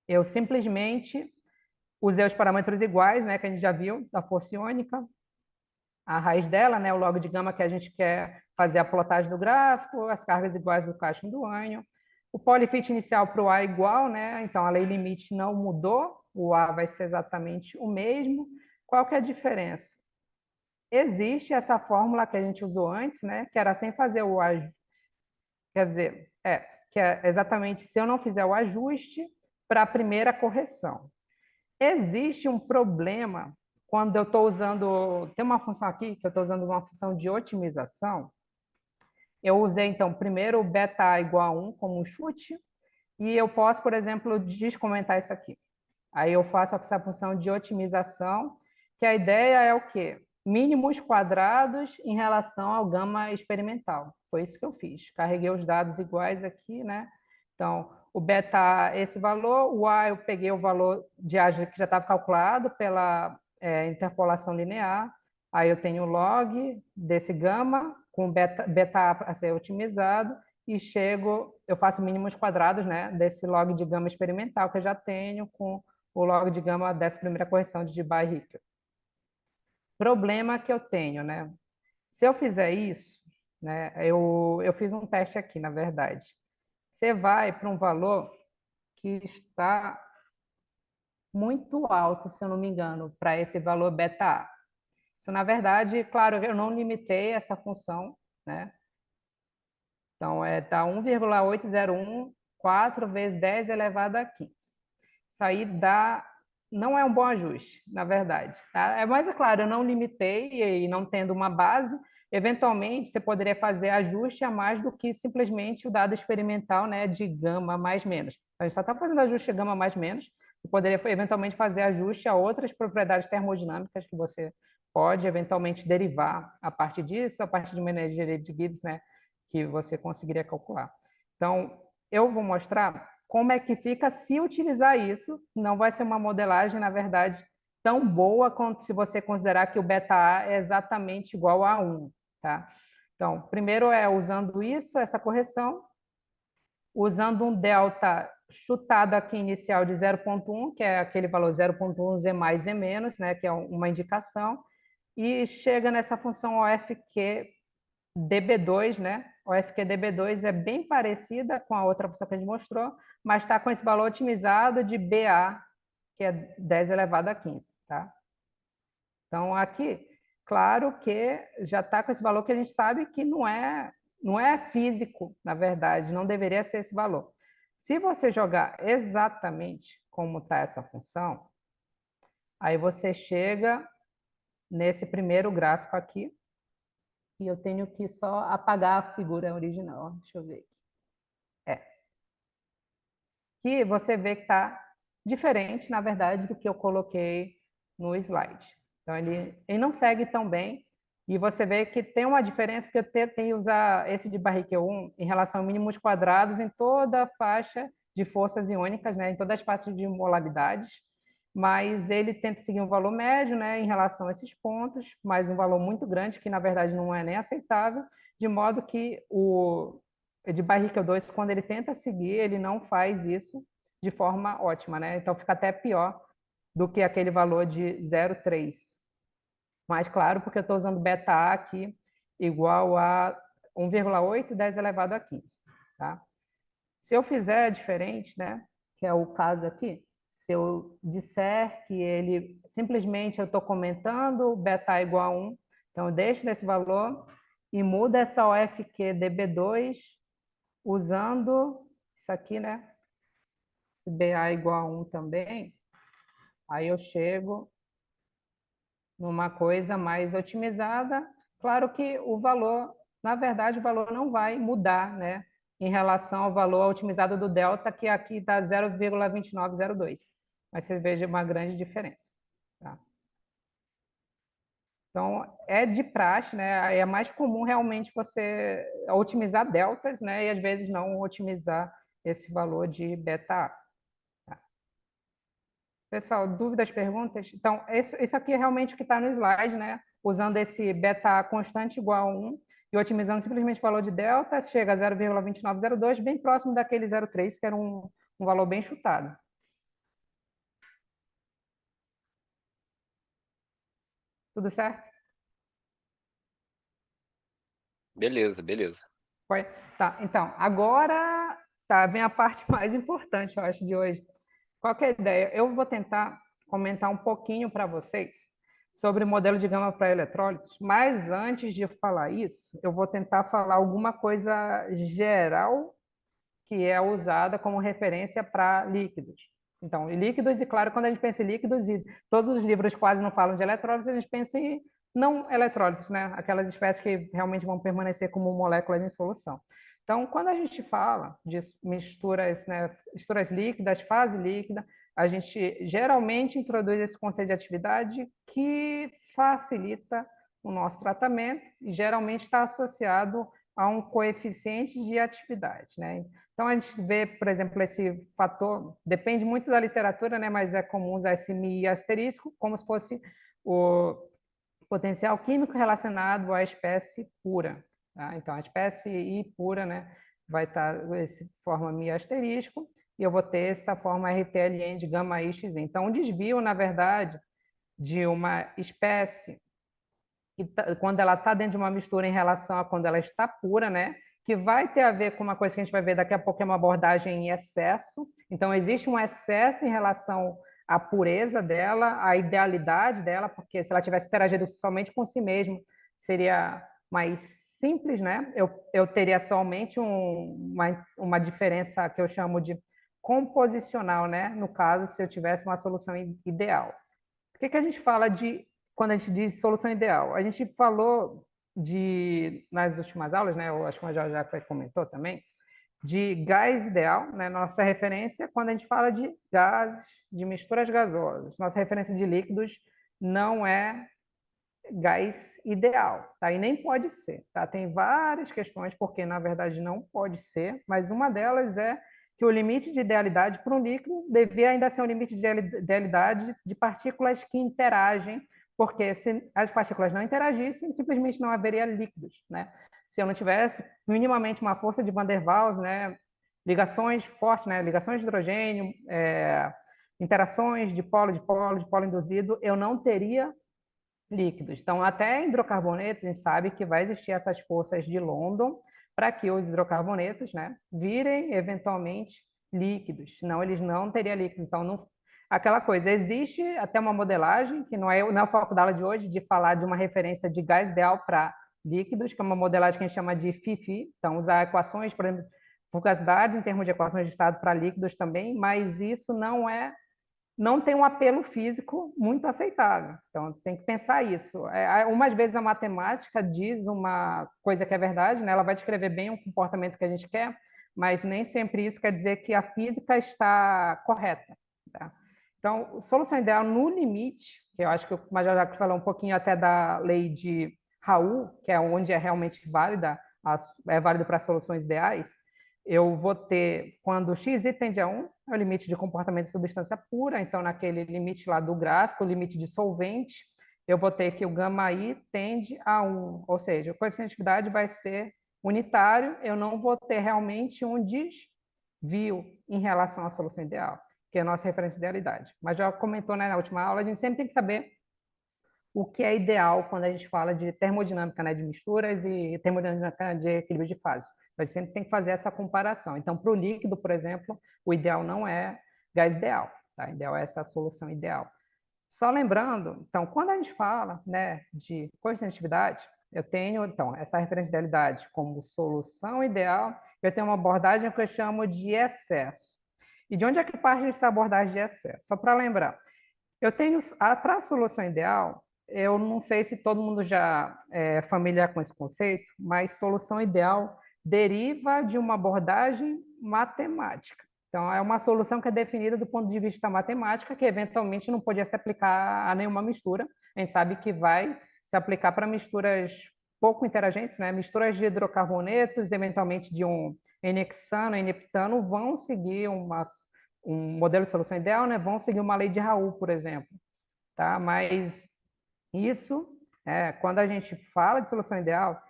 eu simplesmente usei os parâmetros iguais, né, que a gente já viu, da força iônica, a raiz dela, né, o log de gama que a gente quer fazer a plotagem do gráfico, as cargas iguais do Cauchy do Anion. O polyfit inicial para o A igual, né, então a lei limite não mudou, o A vai ser exatamente o mesmo. Qual que é a diferença? Existe essa fórmula que a gente usou antes, né, que era sem fazer o ajuste, quer dizer, que é exatamente se eu não fizer o ajuste para a primeira correção. Existe um problema quando eu estou usando... Tem uma função aqui que eu estou usando uma função de otimização. Eu usei, então, primeiro o beta igual a 1 como um chute, e eu posso, por exemplo, descomentar isso aqui. Aí eu faço essa função de otimização, que a ideia é o quê? Mínimos quadrados em relação ao gama experimental. Foi isso que eu fiz. Carreguei os dados iguais aqui, né? Então, o beta, esse valor, o A eu peguei o valor de A que já estava calculado pela interpolação linear, aí eu tenho o log desse gama com beta A a ser otimizado, e eu faço mínimos quadrados, né, desse log de gama experimental que eu já tenho com o log de gama dessa primeira correção de Debye-Hickel. Problema que eu tenho, né? Se eu fizer isso, né, eu fiz um teste aqui, na verdade. Você vai para um valor que está muito alto, se eu não me engano, para esse valor beta A. Isso, na verdade, claro, eu não limitei essa função, né? Então, tá 1,8014 vezes 10 elevado a 15. Isso aí não é um bom ajuste, na verdade. Tá? Mas, é claro, eu não limitei e não tendo uma base, eventualmente você poderia fazer ajuste a mais do que simplesmente o dado experimental, né, de gama mais menos. A gente só está fazendo ajuste a gama mais menos, você poderia eventualmente fazer ajuste a outras propriedades termodinâmicas que você pode eventualmente derivar a partir disso, a partir de uma energia de Gibbs, né, que você conseguiria calcular. Então, eu vou mostrar como é que fica se utilizar isso. Não vai ser uma modelagem, na verdade, tão boa quanto se você considerar que o beta A é exatamente igual a 1. Tá? Então, primeiro é usando isso, essa correção, usando um delta chutado aqui inicial de 0,1, que é aquele valor 0,1 Z mais Z menos, né, que é uma indicação, e chega nessa função OFQ DB2, né? O FQDB2 é bem parecida com a outra função que a gente mostrou, mas está com esse valor otimizado de BA, que é 10 elevado a 15, tá? Então, aqui, claro que já está com esse valor que a gente sabe que não é físico, na verdade, não deveria ser esse valor. Se você jogar exatamente como está essa função, aí você chega nesse primeiro gráfico aqui, e eu tenho que só apagar a figura original. Deixa eu ver. Que você vê que está diferente, na verdade, do que eu coloquei no slide. Então, ele não segue tão bem, e você vê que tem uma diferença, porque eu tenho que usar esse de Barrichelp 1 em relação a mínimos quadrados em toda a faixa de forças iônicas, né, em todas as faixas de molaridades, mas ele tenta seguir um valor médio, né, em relação a esses pontos, mas um valor muito grande, que na verdade não é nem aceitável, de modo que o de Barrichelp 2, quando ele tenta seguir, ele não faz isso de forma ótima, né? Então fica até pior do que aquele valor de 0,3. Mas claro, porque eu estou usando beta A aqui, igual a 1,8 10 elevado a 15. Tá? Se eu fizer diferente, né, que é o caso aqui, se eu disser que ele simplesmente eu estou comentando beta igual a 1, então eu deixo desse valor e mudo essa OFQ dB2 usando isso aqui, né? Esse BA igual a 1 também, aí eu chego numa coisa mais otimizada. Claro que o valor, na verdade, o valor não vai mudar, né? Em relação ao valor otimizado do delta, que aqui está 0,2902. Mas você veja uma grande diferença. Tá? Então, é de praxe, né? É mais comum realmente você otimizar deltas, né? E às vezes não otimizar esse valor de beta A. Pessoal, dúvidas, perguntas? Então, isso aqui é realmente o que está no slide, né? Usando esse beta constante igual a 1 e otimizando simplesmente o valor de delta, chega a 0,2902, bem próximo daquele 0,3, que era um valor bem chutado. Tudo certo? Beleza, beleza. Foi? Tá, então, agora tá, vem a parte mais importante, eu acho, de hoje. Qual que é a ideia? Eu vou tentar comentar um pouquinho para vocês sobre o modelo de gama para eletrólitos, mas antes de falar isso, eu vou tentar falar alguma coisa geral que é usada como referência para líquidos. Então, líquidos, e claro, quando a gente pensa em líquidos, e todos os livros quase não falam de eletrólitos, a gente pensa em não eletrólitos, né? Aquelas espécies que realmente vão permanecer como moléculas em solução. Então, quando a gente fala de misturas, né, misturas líquidas, fase líquida, a gente geralmente introduz esse conceito de atividade que facilita o nosso tratamento e geralmente está associado a um coeficiente de atividade, né? Então, a gente vê, por exemplo, esse fator, depende muito da literatura, né, mas é comum usar esse mi asterisco como se fosse o potencial químico relacionado à espécie pura. Tá? Então, a espécie I pura, né, vai estar essa forma mi asterisco, e eu vou ter essa forma RTLN de gama IX. Então, o desvio, na verdade, de uma espécie quando ela está dentro de uma mistura em relação a quando ela está pura, né? Que vai ter a ver com uma coisa que a gente vai ver daqui a pouco, é uma abordagem em excesso. Então, existe um excesso em relação à pureza dela, à idealidade dela, porque se ela tivesse interagido somente com si mesma, seria mais simples, né? Eu teria somente uma diferença que eu chamo de composicional, né? No caso, se eu tivesse uma solução ideal. Por que a gente fala de, quando a gente diz solução ideal? A gente falou nas últimas aulas, né, eu acho que a já comentou também, de gás ideal, né, nossa referência, quando a gente fala de gases, de misturas gasosas, nossa referência de líquidos não é gás ideal, tá? E nem pode ser, tá? Tem várias questões porque na verdade não pode ser, mas uma delas é que o limite de idealidade para um líquido devia ainda ser um limite de idealidade de partículas que interagem, porque se as partículas não interagissem, simplesmente não haveria líquidos, né? Se eu não tivesse minimamente uma força de Van der Waals, né, ligações fortes, né, ligações de hidrogênio, interações de polo, de polo induzido, eu não teria líquidos. Então, até em hidrocarbonetos, a gente sabe que vai existir essas forças de London para que os hidrocarbonetos, né, virem eventualmente líquidos. Senão, eles não teriam líquidos. Então, não, aquela coisa, existe até uma modelagem, que não é o foco da aula de hoje, de falar de uma referência de gás ideal para líquidos, que é uma modelagem que a gente chama de FIFI. Então, usar equações, por exemplo, fugacidade em termos de equações de estado para líquidos também, mas isso não tem um apelo físico muito aceitável. Então, tem que pensar isso. Umas vezes a matemática diz uma coisa que é verdade, né? Ela vai descrever bem o comportamento que a gente quer, mas nem sempre isso quer dizer que a física está correta. Tá? Então, solução ideal no limite, que eu acho que o Major Jacques falou um pouquinho até da lei de Raoult, que é onde é realmente válida, é válido para soluções ideais, eu vou ter, quando x tende a 1, é o limite de comportamento de substância pura, então naquele limite lá do gráfico, o limite de solvente, eu vou ter que o gama i tende a 1, ou seja, o coeficiente de atividade vai ser unitário, eu não vou ter realmente um desvio em relação à solução ideal, que é a nossa referência de idealidade. Mas já comentou, né, na última aula, a gente sempre tem que saber o que é ideal quando a gente fala de termodinâmica, né, de misturas e termodinâmica de equilíbrio de fase. A gente sempre tem que fazer essa comparação. Então, para o líquido, por exemplo, o ideal não é gás ideal, tá? O ideal é essa solução ideal. Só lembrando, então, quando a gente fala, né, de coexistentividade, eu tenho, então, essa referência de idealidade como solução ideal, eu tenho uma abordagem que eu chamo de excesso. E de onde é que parte essa abordagem de excesso? Só para lembrar, eu tenho, para a solução ideal, eu não sei se todo mundo já é familiar com esse conceito, mas solução ideal deriva de uma abordagem matemática. Então, é uma solução que é definida do ponto de vista matemática, que eventualmente não podia se aplicar a nenhuma mistura. A gente sabe que vai se aplicar para misturas pouco interagentes, né? Misturas de hidrocarbonetos, eventualmente de um N-hexano, N-heptano, vão seguir um modelo de solução ideal, né? Vão seguir uma lei de Raoult, por exemplo. Tá? Mas isso, quando a gente fala de solução ideal,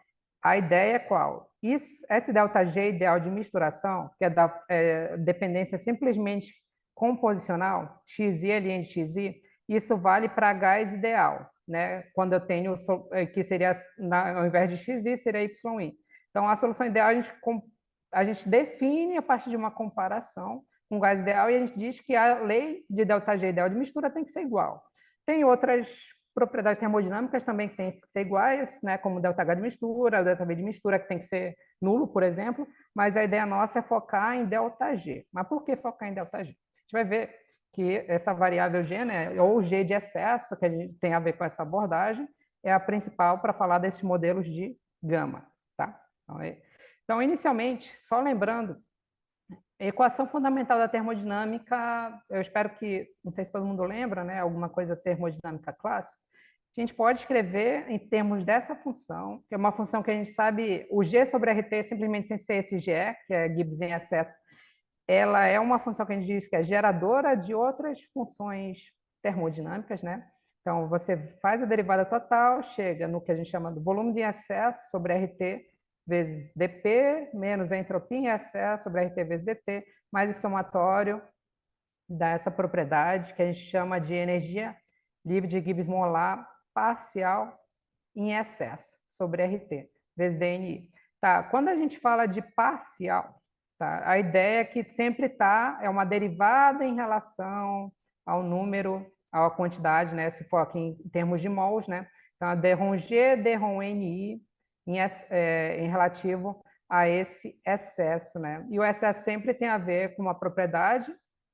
a ideia é qual? Esse ΔG ideal de misturação, que é da dependência simplesmente composicional, XI aliene XI, isso vale para gás ideal, né? Quando eu tenho, que seria, ao invés de XI, seria YI. Então, a solução ideal a gente define a partir de uma comparação com gás ideal e a gente diz que a lei de ΔG ideal de mistura tem que ser igual. Tem outras propriedades termodinâmicas também que têm que ser iguais, né, como ΔH de mistura, ΔV de mistura, que tem que ser nulo, por exemplo, mas a ideia nossa é focar em ΔG. Mas por que focar em ΔG? A gente vai ver que essa variável G, né, ou G de excesso, que a gente tem a ver com essa abordagem, é a principal para falar desses modelos de gama. Tá? Então, inicialmente, só lembrando, a equação fundamental da termodinâmica, eu espero que, não sei se todo mundo lembra, né, alguma coisa termodinâmica clássica, a gente pode escrever em termos dessa função, que é uma função que a gente sabe, o G sobre RT simplesmente sem ser esse GE, que é Gibbs em excesso, ela é uma função que a gente diz que é geradora de outras funções termodinâmicas, né? Então, você faz a derivada total, chega no que a gente chama do volume de excesso sobre RT vezes dP, menos a entropia em excesso sobre RT vezes dT, mais o somatório dessa propriedade que a gente chama de energia livre de Gibbs molar parcial em excesso sobre RT vezes dNi. Tá, quando a gente fala de parcial, tá, a ideia é que sempre é uma derivada em relação ao número, à quantidade, né, se for aqui em termos de mols, né? Então, a dρ G, dρ Ni em relativo a esse excesso, né? E o excesso sempre tem a ver com uma propriedade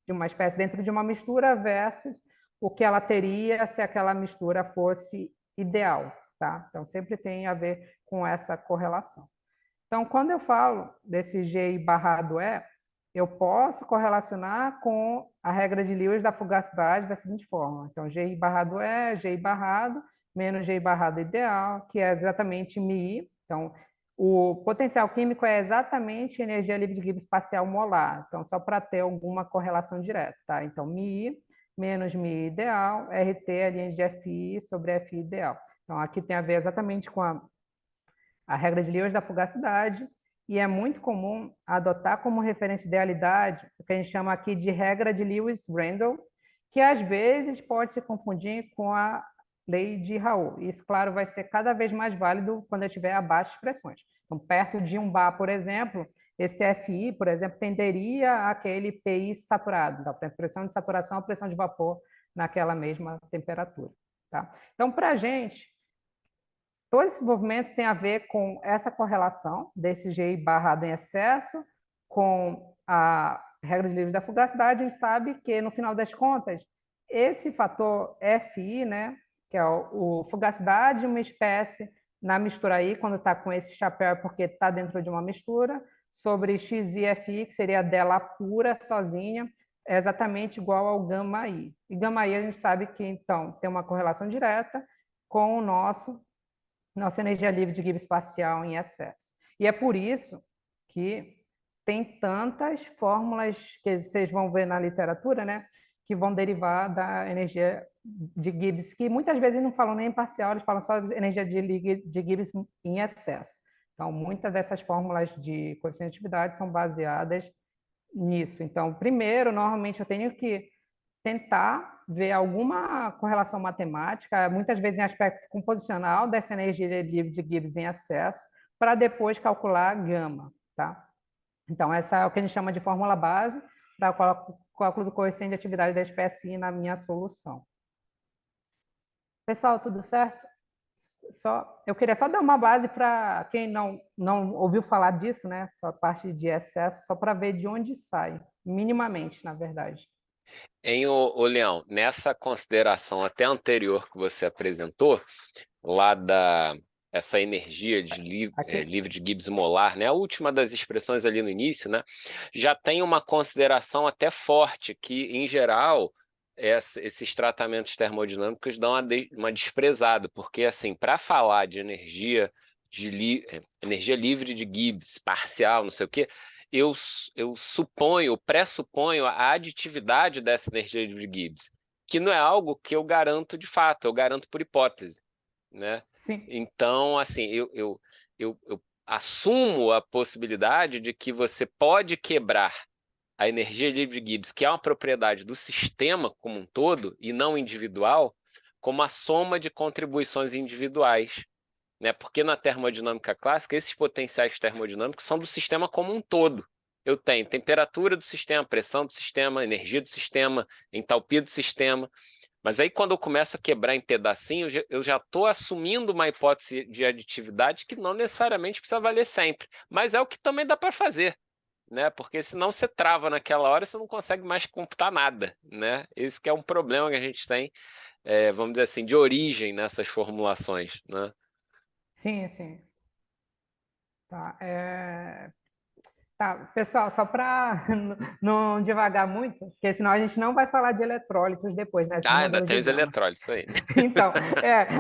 de uma espécie dentro de uma mistura versus o que ela teria se aquela mistura fosse ideal, tá? Então, sempre tem a ver com essa correlação. Então, quando eu falo desse G barrado E, eu posso correlacionar com a regra de Lewis da fugacidade da seguinte forma. Então, G barrado E, G barrado, menos G barrado ideal, que é exatamente μI. Então, o potencial químico é exatamente energia livre de Gibbs parcial molar. Então, só para ter alguma correlação direta, tá? Então, μI menos μI ideal, RT é a linha de FI sobre FI ideal. Então, aqui tem a ver exatamente com a regra de Lewis da fugacidade, e é muito comum adotar como referência de idealidade o que a gente chama aqui de regra de Lewis-Randall, que às vezes pode se confundir com a lei de Raoult. Isso, claro, vai ser cada vez mais válido quando eu tiver abaixo de pressões. Então, perto de 1 bar, por exemplo, esse FI, por exemplo, tenderia àquele PI saturado, então, a pressão de saturação, a pressão de vapor naquela mesma temperatura. Tá? Então, para a gente, todo esse movimento tem a ver com essa correlação desse GI barrado em excesso com a regra de Lewis da fugacidade. A gente sabe que, no final das contas, esse fator FI, né, que é o fugacidade de uma espécie na mistura I, quando está com esse chapéu, porque está dentro de uma mistura, sobre XI-FI, que seria dela pura, sozinha, é exatamente igual ao gama-I. E gama-I a gente sabe que, então, tem uma correlação direta com o nossa energia livre de Gibbs parcial em excesso. E é por isso que tem tantas fórmulas que vocês vão ver na literatura, né, que vão derivar da energia de Gibbs, que muitas vezes não falam nem em parcial, eles falam só de energia de Gibbs em excesso. Então, muitas dessas fórmulas de coeficiente de atividade são baseadas nisso. Então, primeiro, normalmente eu tenho que tentar ver alguma correlação matemática, muitas vezes em aspecto composicional dessa energia livre de Gibbs em excesso, para depois calcular gama, tá? Então, essa é o que a gente chama de fórmula base para o cálculo do coeficiente de atividade da espécie I na minha solução. Pessoal, tudo certo? Eu queria só dar uma base para quem não ouviu falar disso, né? Só a parte de excesso, só para ver de onde sai, minimamente, na verdade. Ô Leão, nessa consideração até anterior que você apresentou, lá essa energia livre de Gibbs molar, né? A última das expressões ali no início, né? Já tem uma consideração até forte que, em geral, esses tratamentos termodinâmicos dão uma desprezada, porque assim, para falar de energia livre de Gibbs parcial, não sei o quê, eu pressuponho a aditividade dessa energia livre de Gibbs, que não é algo que eu garanto de fato, eu garanto por hipótese, né? Sim. Então, assim, eu assumo a possibilidade de que você pode quebrar a energia livre de Gibbs, que é uma propriedade do sistema como um todo e não individual, como a soma de contribuições individuais, né? Porque na termodinâmica clássica, esses potenciais termodinâmicos são do sistema como um todo. Eu tenho temperatura do sistema, pressão do sistema, energia do sistema, entalpia do sistema. Mas aí, quando eu começo a quebrar em pedacinhos, eu já estou assumindo uma hipótese de aditividade que não necessariamente precisa valer sempre. Mas é o que também dá para fazer, né? Porque senão você trava naquela hora e você não consegue mais computar nada, né? Esse que é um problema que a gente tem, vamos dizer assim, de origem nessas formulações, né? Sim, sim. Tá, tá, pessoal, só para não devagar muito, porque senão a gente não vai falar de eletrólitos depois, né? Esses Ah, ainda modelos tem de os gama. eletrólitos aí. Então,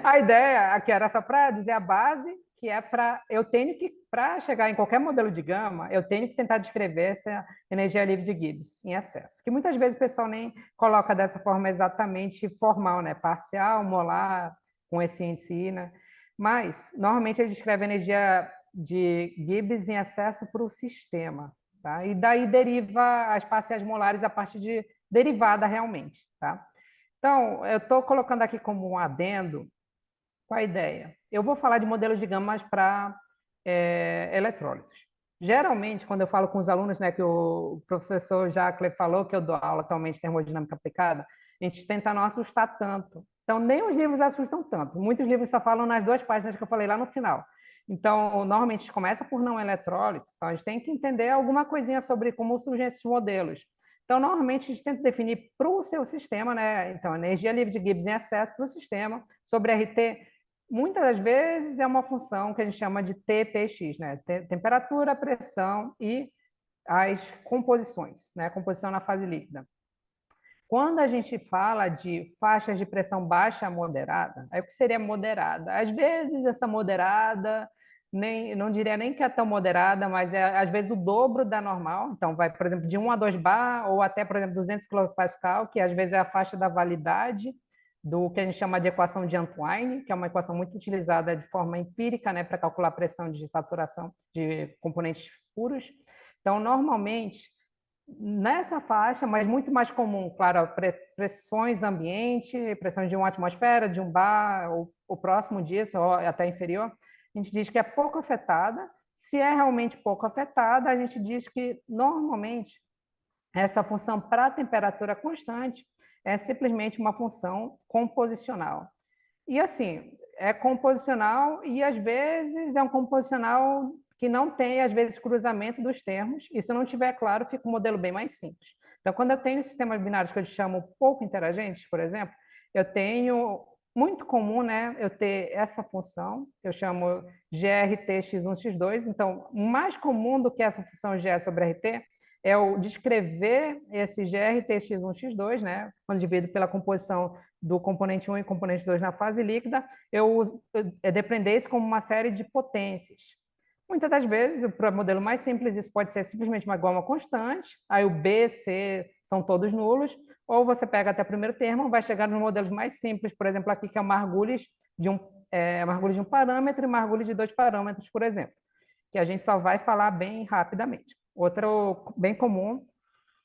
a ideia aqui era só para dizer a base, que é eu tenho que, para chegar em qualquer modelo de gama, eu tenho que tentar descrever essa energia livre de Gibbs em excesso, que muitas vezes o pessoal nem coloca dessa forma exatamente formal, né? Parcial, molar, com esse índice I, né? Mas, normalmente, ele descreve a energia de Gibbs em excesso para o sistema, tá? E daí deriva as parciais molares a partir de derivada realmente, tá? Então, eu estou colocando aqui como um adendo com a ideia. Eu vou falar de modelos de gamas para eletrólitos. Geralmente, quando eu falo com os alunos, né, que o professor Jacques falou, que eu dou aula atualmente de termodinâmica aplicada, a gente tenta não assustar tanto. Então, nem os livros assustam tanto. Muitos livros só falam nas 2 páginas que eu falei lá no final. Então, normalmente, a gente começa por não eletrólitos. Então, a gente tem que entender alguma coisinha sobre como surgem esses modelos. Então, normalmente, a gente tenta definir para o seu sistema, né? Então, energia livre de Gibbs em excesso para o sistema, sobre RT. Muitas das vezes é uma função que a gente chama de TPX, né? Temperatura, pressão e as composições, né? Composição na fase líquida. Quando a gente fala de faixas de pressão baixa a moderada, aí o que seria moderada? Às vezes essa moderada, não diria nem que é tão moderada, mas é às vezes o dobro da normal. Então vai, por exemplo, de 1 a 2 bar ou até, por exemplo, 200 kPa, que às vezes é a faixa da validade do que a gente chama de equação de Antwine, que é uma equação muito utilizada de forma empírica, né, para calcular a pressão de saturação de componentes puros. Então, normalmente, nessa faixa, mas muito mais comum, claro, pressões ambiente, pressão de uma atmosfera, de um bar, ou próximo disso, ou até inferior, a gente diz que é pouco afetada. Se é realmente pouco afetada, a gente diz que, normalmente, essa função para temperatura constante é simplesmente uma função composicional. E, assim, é composicional e, às vezes, é um composicional que não tem, às vezes, cruzamento dos termos, e se não tiver claro, fica um modelo bem mais simples. Então, quando eu tenho sistemas binários que eu chamo pouco interagentes, por exemplo, eu tenho, muito comum, né, eu ter essa função, eu chamo GRT-x1, x2, então, mais comum do que essa função G sobre RT é o descrever esse GRT-x1, x2, né, quando divido pela composição do componente 1 e componente 2 na fase líquida, eu depender isso como uma série de potências. Muitas das vezes, para o modelo mais simples, isso pode ser simplesmente uma gama constante, aí o B, C são todos nulos, ou você pega até o primeiro termo, vai chegar nos modelos mais simples, por exemplo, aqui que é o Margulis de um parâmetro e Margulis de 2 parâmetros, por exemplo, que a gente só vai falar bem rapidamente. Outro bem comum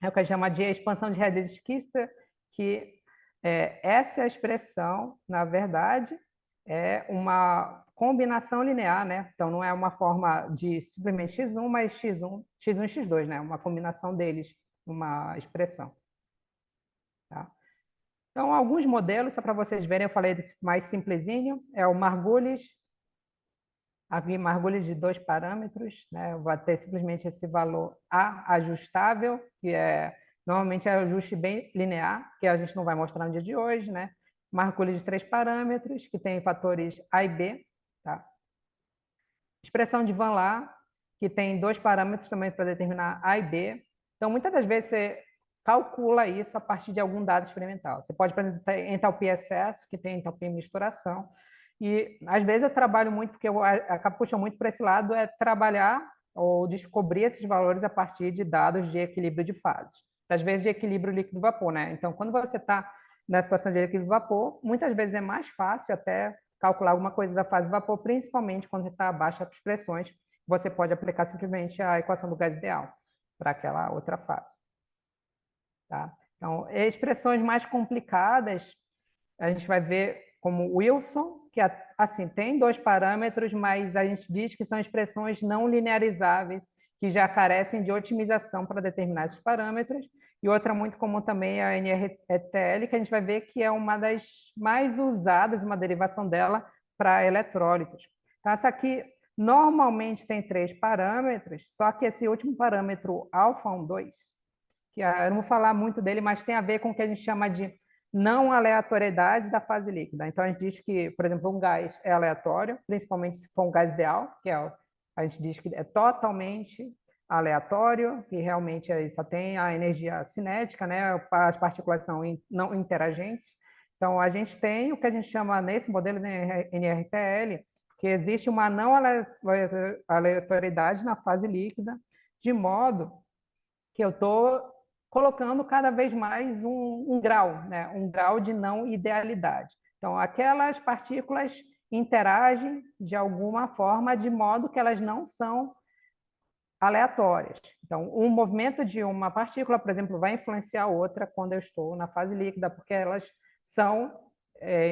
é o que a gente chama de expansão de Redes-Kiste, que essa expressão, na verdade, é uma combinação linear, né? Então, não é uma forma de simplesmente x1, mas x1 e x2, né? Uma combinação deles, uma expressão. Tá? Então, alguns modelos, só para vocês verem, eu falei desse mais simplesinho, é o Margulis, havia Margulis de 2 parâmetros, né? Eu vou ter simplesmente esse valor A ajustável, que normalmente é ajuste bem linear, que a gente não vai mostrar no dia de hoje, né? Margulis de 3 parâmetros, que tem fatores A e B, tá? Expressão de Van Laar, que tem 2 parâmetros também para determinar A e B. Então, muitas das vezes você calcula isso a partir de algum dado experimental. Você pode, por exemplo, ter entalpia excesso, que tem entalpia misturação, e às vezes eu trabalho muito, porque eu acabo puxando muito para esse lado, é trabalhar ou descobrir esses valores a partir de dados de equilíbrio de fases. Às vezes de equilíbrio líquido-vapor, né? Então, quando você está na situação de equilíbrio-vapor, muitas vezes é mais fácil até calcular alguma coisa da fase vapor, principalmente quando você está abaixo das pressões, você pode aplicar simplesmente a equação do gás ideal para aquela outra fase. Tá? Então, expressões mais complicadas, a gente vai ver como Wilson, que assim tem 2 parâmetros, mas a gente diz que são expressões não linearizáveis, que já carecem de otimização para determinar esses parâmetros. E outra muito comum também é a NRTL, que a gente vai ver que é uma das mais usadas, uma derivação dela para eletrólitos. Então, essa aqui normalmente tem 3 parâmetros, só que esse último parâmetro, alfa 2, que eu não vou falar muito dele, mas tem a ver com o que a gente chama de não aleatoriedade da fase líquida. Então, a gente diz que, por exemplo, um gás é aleatório, principalmente se for um gás ideal, que a gente diz que é totalmente aleatório, que realmente só tem a energia cinética, né? As partículas são não interagentes. Então, a gente tem o que a gente chama, nesse modelo de NRTL, que existe uma não aleatoriedade na fase líquida, de modo que eu estou colocando cada vez mais um grau, né? Um grau de não idealidade. Então, aquelas partículas interagem de alguma forma de modo que elas não são aleatórias. Então, um movimento de uma partícula, por exemplo, vai influenciar outra quando eu estou na fase líquida, porque elas são,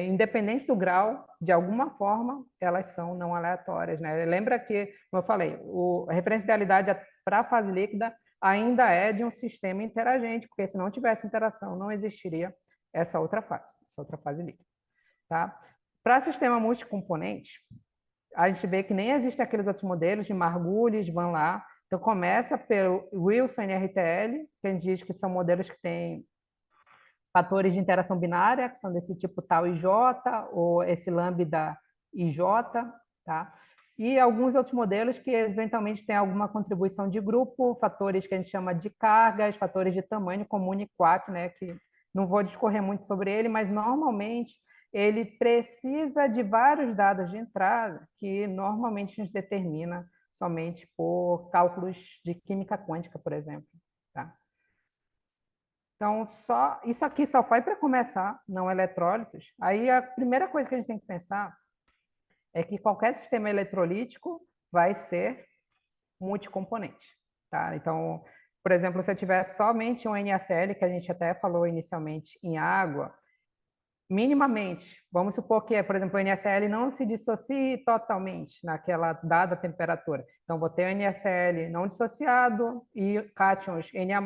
independente do grau, de alguma forma, elas são não aleatórias. Né? Lembra que, como eu falei, a referência de idealidade para a fase líquida ainda é de um sistema interagente, porque se não tivesse interação, não existiria essa outra fase líquida. Tá? Para sistema multicomponente, a gente vê que nem existem aqueles outros modelos de Margulis, Van Laar. Então, começa pelo Wilson NRTL, que a gente diz que são modelos que têm fatores de interação binária, que são desse tipo tal IJ, ou esse lambda IJ, tá? E alguns outros modelos que eventualmente têm alguma contribuição de grupo, fatores que a gente chama de cargas, fatores de tamanho, como o Uniquark, né? Que não vou discorrer muito sobre ele, mas normalmente ele precisa de vários dados de entrada que normalmente a gente determina somente por cálculos de química quântica, por exemplo. Tá? Então, isso aqui só foi para começar, não eletrólitos. Aí a primeira coisa que a gente tem que pensar é que qualquer sistema eletrolítico vai ser multicomponente. Tá? Então, por exemplo, se eu tiver somente um NaCl, que a gente até falou inicialmente em água, minimamente, vamos supor que, por exemplo, o NaCl não se dissocie totalmente naquela dada temperatura. Então, vou ter o NaCl não dissociado e cátions Na+,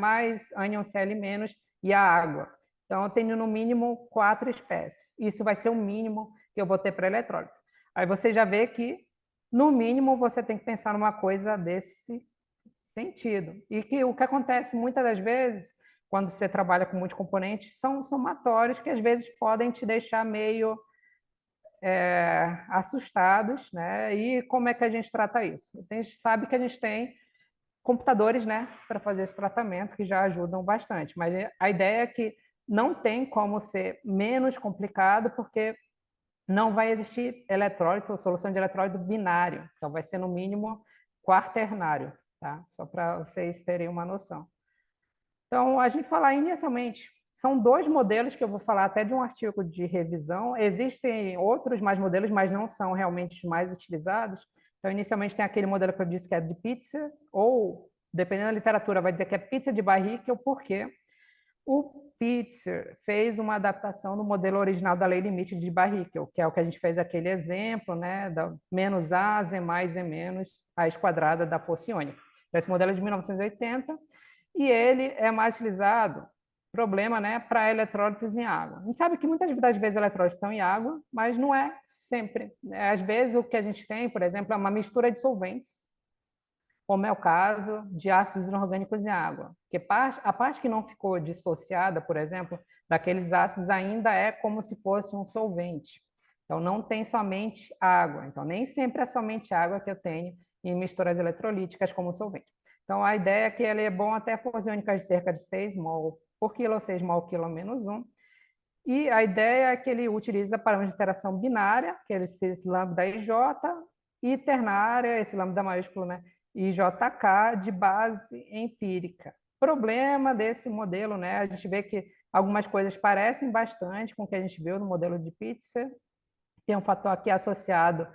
ânion Cl- e a água. Então, eu tenho no mínimo 4 espécies. Isso vai ser o mínimo que eu vou ter para eletrólito. Aí você já vê que, no mínimo, você tem que pensar numa coisa desse sentido. E que o que acontece muitas das vezes, quando você trabalha com multicomponentes, são somatórios que às vezes podem te deixar meio assustados, né? E como é que a gente trata isso? A gente sabe que a gente tem computadores, né, para fazer esse tratamento que já ajudam bastante, mas a ideia é que não tem como ser menos complicado, porque não vai existir eletrólito ou solução de eletrólito binário, então vai ser no mínimo quaternário, tá? Só para vocês terem uma noção. Então, a gente falar inicialmente, são 2 modelos que eu vou falar até de um artigo de revisão. Existem outros mais modelos, mas não são realmente os mais utilizados. Então, inicialmente tem aquele modelo que eu disse que é de pizza, ou, dependendo da literatura, vai dizer que é pizza de Barrique, ou por quê? O Pitzer fez uma adaptação do modelo original da lei limite de Barrichello, que é o que a gente fez aquele exemplo, né, da menos A, Z mais Z menos, raiz quadrada da força iônica. Esse modelo é de 1980 e ele é mais utilizado, problema, né, para eletrólitos em água. A gente sabe que muitas das vezes eletrólitos estão em água, mas não é sempre. Às vezes o que a gente tem, por exemplo, é uma mistura de solventes, como é o caso de ácidos inorgânicos em água. Porque a parte que não ficou dissociada, por exemplo, daqueles ácidos ainda é como se fosse um solvente. Então, não tem somente água. Então, nem sempre é somente água que eu tenho em misturas eletrolíticas como solvente. Então, a ideia é que ele é bom até forças iônicas de cerca de 6 mol por quilo, ou 6 mol quilo menos 1. E a ideia é que ele utiliza parâmetros de interação binária, que é esse lambda IJ, e ternária, esse lambda maiúsculo, né? IJK, de base empírica. Problema desse modelo, né? A gente vê que algumas coisas parecem bastante com o que a gente viu no modelo de Pitzer. Tem um fator aqui associado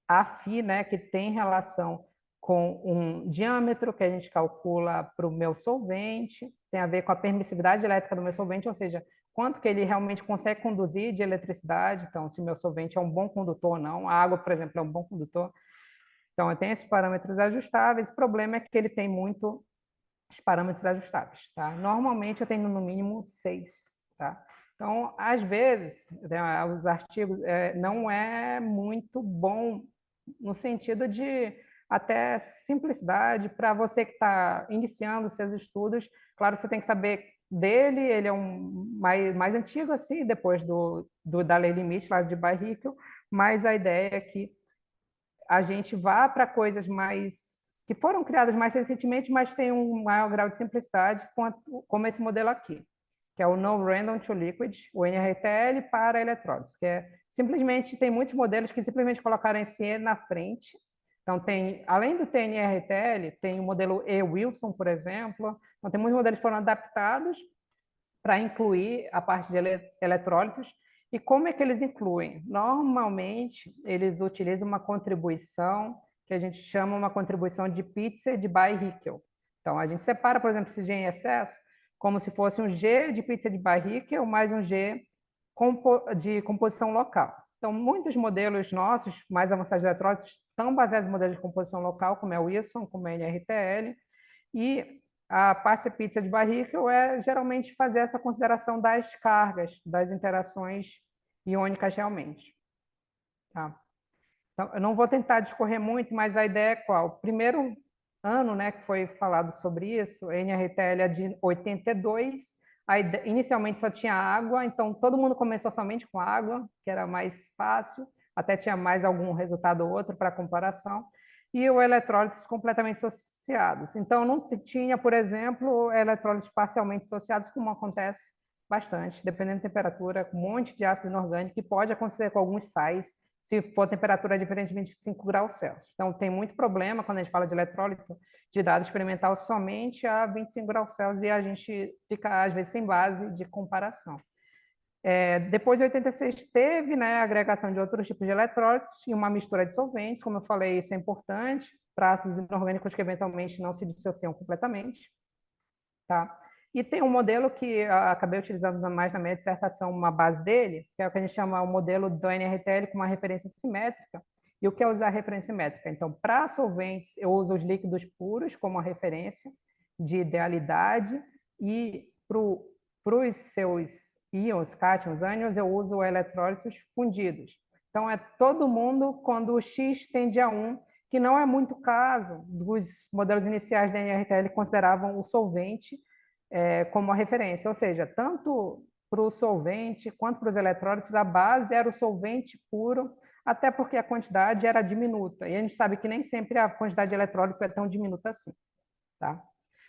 a φ, né, que tem relação com um diâmetro que a gente calcula para o meu solvente, tem a ver com a permissividade elétrica do meu solvente, ou seja, quanto que ele realmente consegue conduzir de eletricidade, então se o meu solvente é um bom condutor ou não, a água, por exemplo, é um bom condutor. Então, eu tenho esses parâmetros ajustáveis, o problema é que ele tem muito os parâmetros ajustáveis, tá? Normalmente eu tenho no mínimo 6, tá? Então, às vezes, né, os artigos não é muito bom no sentido de até simplicidade para você que está iniciando os seus estudos. Claro, você tem que saber dele, ele é um mais antigo assim, depois da lei limite lá de Barrichello, mas a ideia é que a gente vá para coisas mais que foram criadas mais recentemente, mas tem um maior grau de simplicidade, como esse modelo aqui, que é o No Random to Liquid, o NRTL para eletrólitos, que é simplesmente, tem muitos modelos que simplesmente colocaram esse E na frente. Então, tem, além do TNRTL, tem o modelo E-Wilson, por exemplo. Então, tem muitos modelos que foram adaptados para incluir a parte de eletrólitos. E como é que eles incluem? Normalmente, eles utilizam uma contribuição que a gente chama uma contribuição de Pitzer de Barrichello. Então, a gente separa, por exemplo, esse G em excesso como se fosse um G de Pitzer de Barrichello mais um G de composição local. Então, muitos modelos nossos, mais avançados de eletrólitos, estão baseados em modelos de composição local, como é o Wilson, como é o NRTL, e a parte pizza de Barrichello é geralmente fazer essa consideração das cargas, das interações iônicas realmente. Tá? Então, eu não vou tentar discorrer muito, mas a ideia é qual? Primeiro ano, né, que foi falado sobre isso, a NRTL é de 82, inicialmente só tinha água, então todo mundo começou somente com água, que era mais fácil, até tinha mais algum resultado ou outro para comparação, e o eletrólitos completamente associados. Então não tinha, por exemplo, eletrólitos parcialmente associados, como acontece bastante, dependendo da temperatura, com um monte de ácido inorgânico, que pode acontecer com alguns sais, se for temperatura diferente de 25 graus Celsius. Então, tem muito problema quando a gente fala de eletrólito de dado experimental somente a 25 graus Celsius e a gente fica, às vezes, sem base de comparação. Depois de 86, teve, né, a agregação de outros tipos de eletrólitos e uma mistura de solventes. Como eu falei, isso é importante para ácidos inorgânicos que eventualmente não se dissociam completamente. Tá? E tem um modelo que eu acabei utilizando mais na minha dissertação, uma base dele, que é o que a gente chama o modelo do NRTL com uma referência simétrica. E o que é usar referência simétrica? Então, para solventes, eu uso os líquidos puros como a referência de idealidade e para os seus íons, cátions, ânions, eu uso eletrólitos fundidos. Então, é todo mundo quando o X tende a 1, que não é muito caso dos modelos iniciais da NRTL que consideravam o solvente como a referência, ou seja, tanto para o solvente quanto para os eletrólitos, a base era o solvente puro, até porque a quantidade era diminuta, e a gente sabe que nem sempre a quantidade de eletrólito é tão diminuta assim. Tá?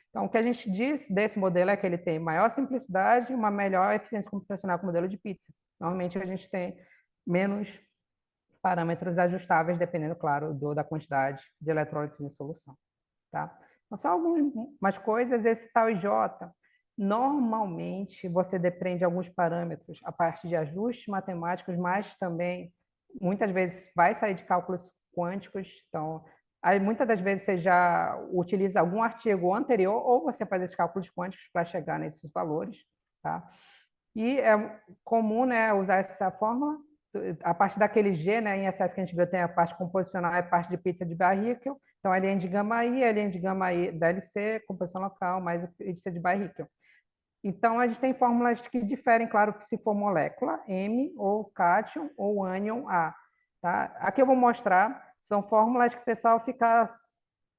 Então, o que a gente diz desse modelo é que ele tem maior simplicidade e uma melhor eficiência computacional com o modelo de pizza. Normalmente, a gente tem menos parâmetros ajustáveis, dependendo, claro, da quantidade de eletrólitos em solução. Tá? Então, só algumas coisas, esse tal IJ, normalmente você depende de alguns parâmetros a partir de ajustes matemáticos, mas também, muitas vezes, vai sair de cálculos quânticos. Então, aí, muitas das vezes você já utiliza algum artigo anterior ou você faz esses cálculos quânticos para chegar nesses valores. tá? E é comum, né, usar essa fórmula. A partir daquele G, né, em excesso que a gente viu, tem a parte composicional e a parte de pizza de Barrichello. Então, LN de gama I, LN de gama I da LC, composição local, mais a pizza de Barrichello. Então, a gente tem fórmulas que diferem, claro, se for molécula, M, ou cátion, ou ânion, A. Tá? Aqui eu vou mostrar, são fórmulas que o pessoal fica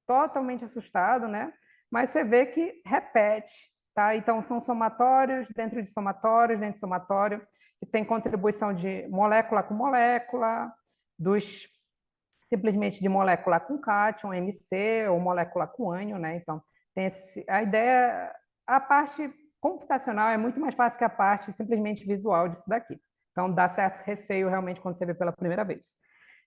totalmente assustado, né? Mas você vê que repete, tá? Então, são somatórios, dentro de somatório, que tem contribuição de molécula com molécula, dos simplesmente de molécula com cátion, MC, ou molécula com ânion, né? Então, a ideia, a parte computacional é muito mais fácil que a parte simplesmente visual disso daqui. Então, dá certo receio realmente quando você vê pela primeira vez.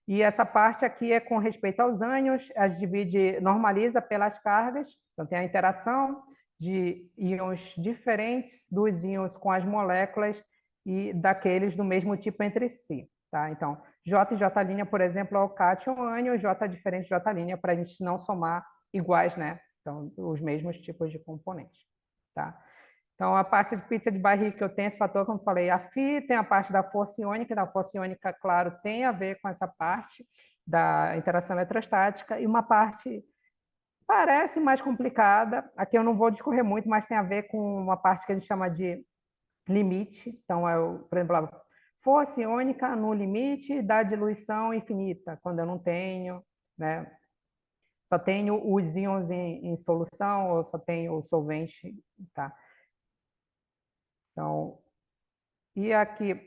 E essa parte aqui é com respeito aos ânions, a divide, normaliza pelas cargas, então tem a interação de íons diferentes dos íons com as moléculas e daqueles do mesmo tipo entre si. Tá? Então, J e J', por exemplo, é o cátion ânion, J diferente de J', para a gente não somar iguais, né? Então, os mesmos tipos de componentes. Tá? Então, a parte de pizza de barriga, eu tenho esse fator, como eu falei, a Φ, tem a parte da força iônica, claro, tem a ver com essa parte da interação eletrostática, e uma parte parece mais complicada, aqui eu não vou discorrer muito, mas tem a ver com uma parte que a gente chama de limite, então, por exemplo, a força iônica no limite da diluição infinita, quando eu não tenho, né, só tenho os íons em solução, ou só tenho o solvente, tá? Então, e aqui,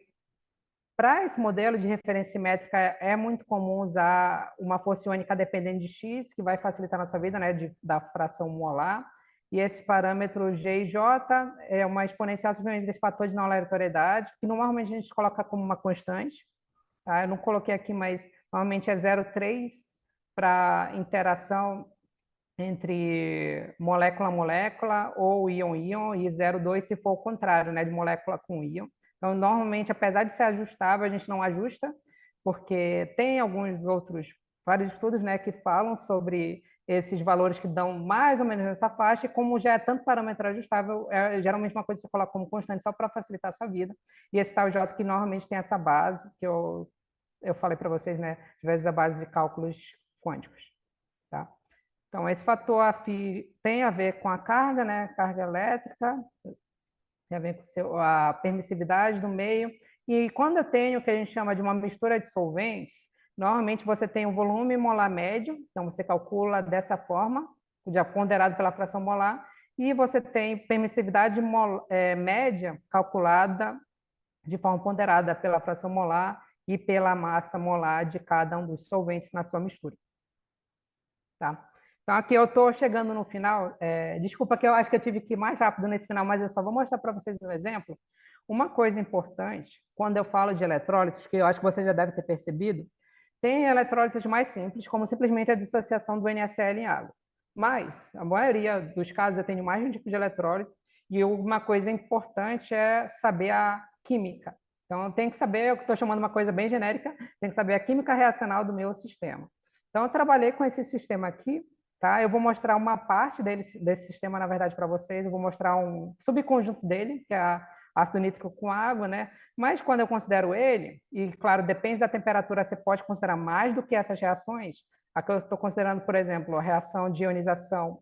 para esse modelo de referência métrica, é muito comum usar uma força iônica dependente de X, que vai facilitar a nossa vida, né, da fração molar. E esse parâmetro G e J é uma exponencial simplesmente desse fator de não aleatoriedade, que normalmente a gente coloca como uma constante. Tá? Eu não coloquei aqui, mas normalmente é 0,3 para interação entre molécula a molécula ou íon-íon, e 0,2 se for o contrário, né, de molécula com íon. Então, normalmente, apesar de ser ajustável, a gente não ajusta, porque tem vários estudos, né, que falam sobre esses valores que dão mais ou menos nessa faixa, e como já é tanto parâmetro ajustável, é geralmente uma coisa que você coloca como constante só para facilitar a sua vida. E esse tal J que normalmente tem essa base, que eu falei para vocês, né, às vezes a base de cálculos quânticos. Tá? Então, esse fator AFI tem a ver com a carga, né? Carga elétrica, tem a ver com a permissividade do meio. E quando eu tenho o que a gente chama de uma mistura de solventes, normalmente você tem um volume molar médio, então você calcula dessa forma, já ponderado pela fração molar, e você tem permissividade média calculada de forma ponderada pela fração molar e pela massa molar de cada um dos solventes na sua mistura. Tá? Então, aqui eu estou chegando no final. Desculpa que eu acho que eu tive que ir mais rápido nesse final, mas eu só vou mostrar para vocês um exemplo. Uma coisa importante, quando eu falo de eletrólitos, que eu acho que você já deve ter percebido, tem eletrólitos mais simples, como simplesmente a dissociação do NaCl em água. Mas, a maioria dos casos, eu tenho mais de um tipo de eletrólito, e uma coisa importante é saber a química. Então, eu tenho que saber, eu estou chamando uma coisa bem genérica, tenho que saber a química reacional do meu sistema. Então, eu trabalhei com esse sistema aqui, tá? Eu vou mostrar uma parte desse sistema, na verdade, para vocês. Eu vou mostrar um subconjunto dele, que é ácido nítrico com água, né? Mas quando eu considero ele, e claro, depende da temperatura, você pode considerar mais do que essas reações. Aqui eu estou considerando, por exemplo, a reação de ionização